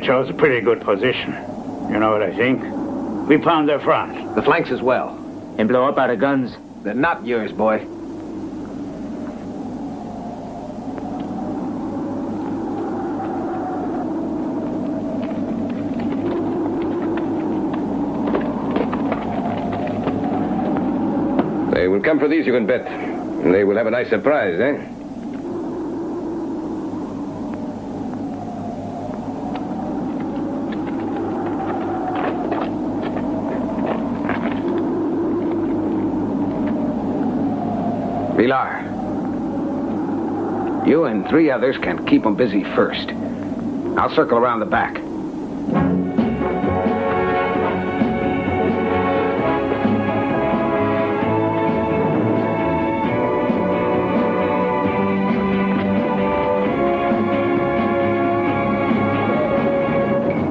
chose a pretty good position. You know what I think? We pound their front. The flanks as well. And blow up our guns. They're not yours, boy. They will come for these, you can bet. And they will have a nice surprise, eh? Pilar, you and 3 others can keep them busy first. I'll circle around the back.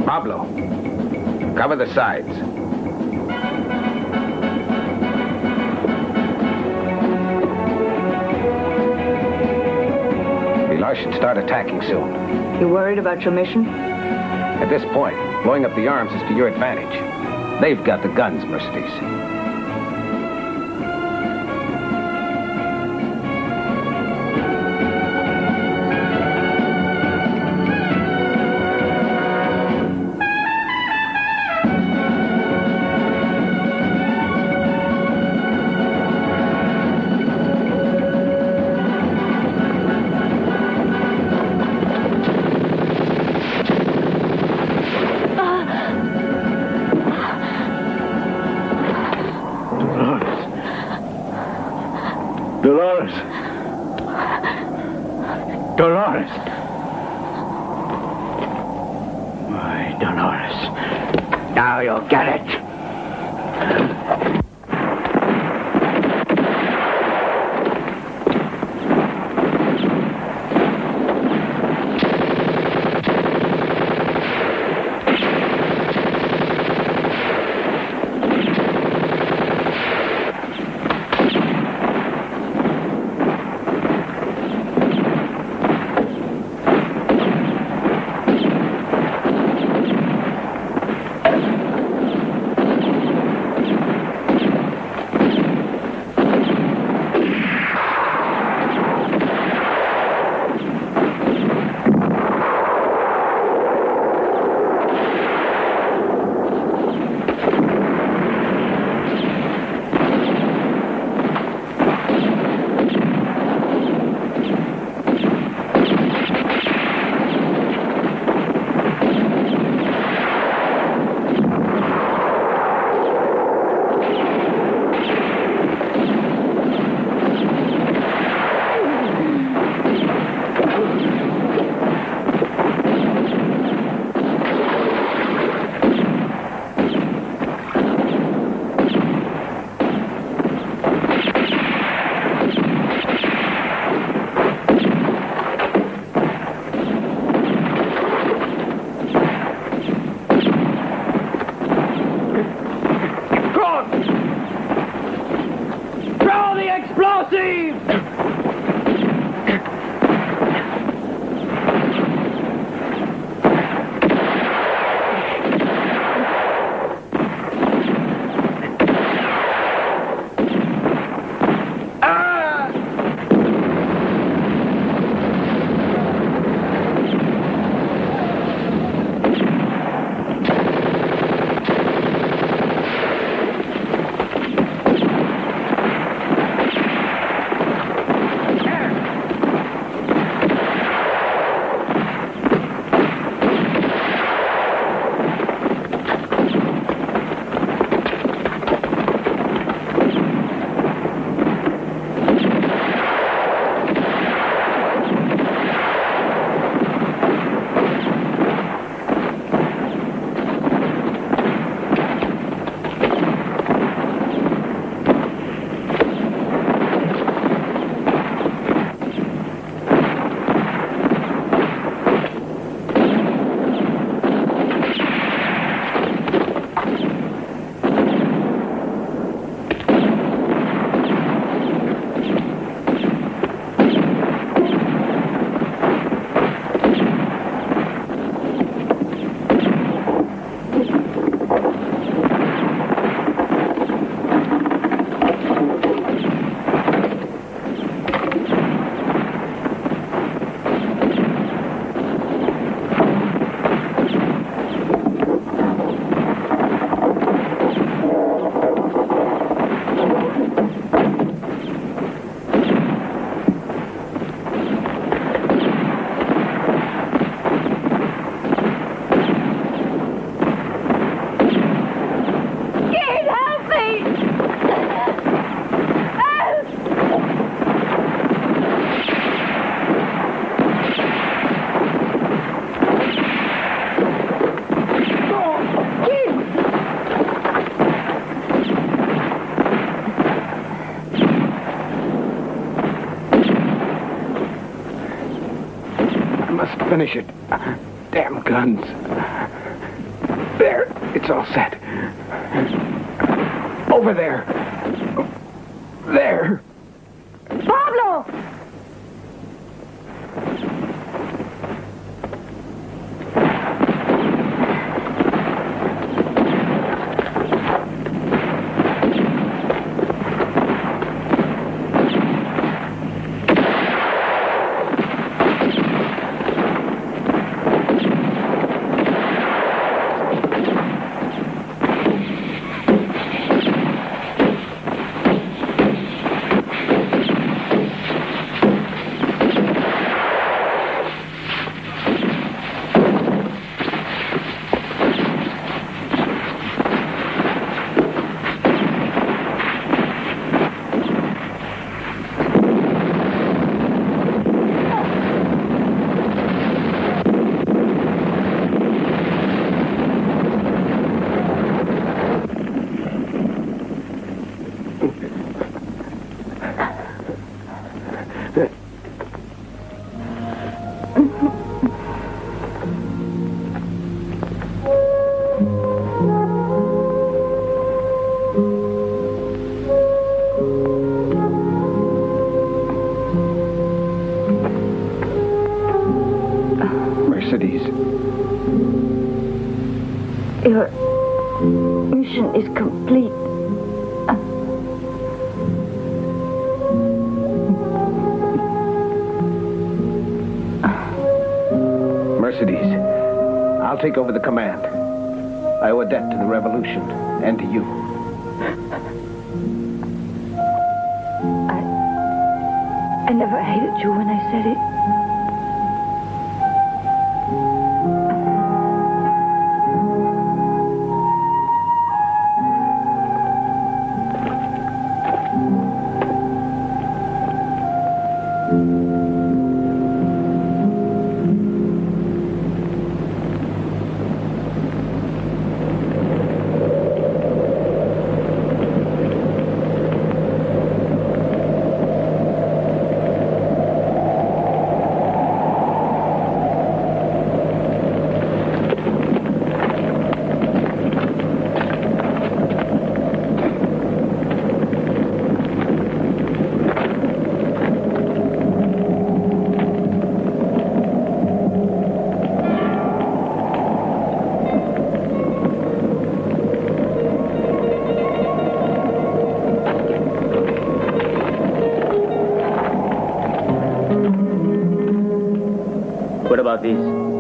Pablo, cover the sides. Pilar should start attacking soon. You worried about your mission? At this point, blowing up the arms is to your advantage. They've got the guns, Mercedes. Dolores. Dolores. My Dolores. Now you'll get it. finish it. Damn guns. There, it's all set. Over there. There. Pablo! Your mission is complete. Mercedes, I'll take over the command. I owe a debt to the revolution and to you. I never hated you when I said it. What about these?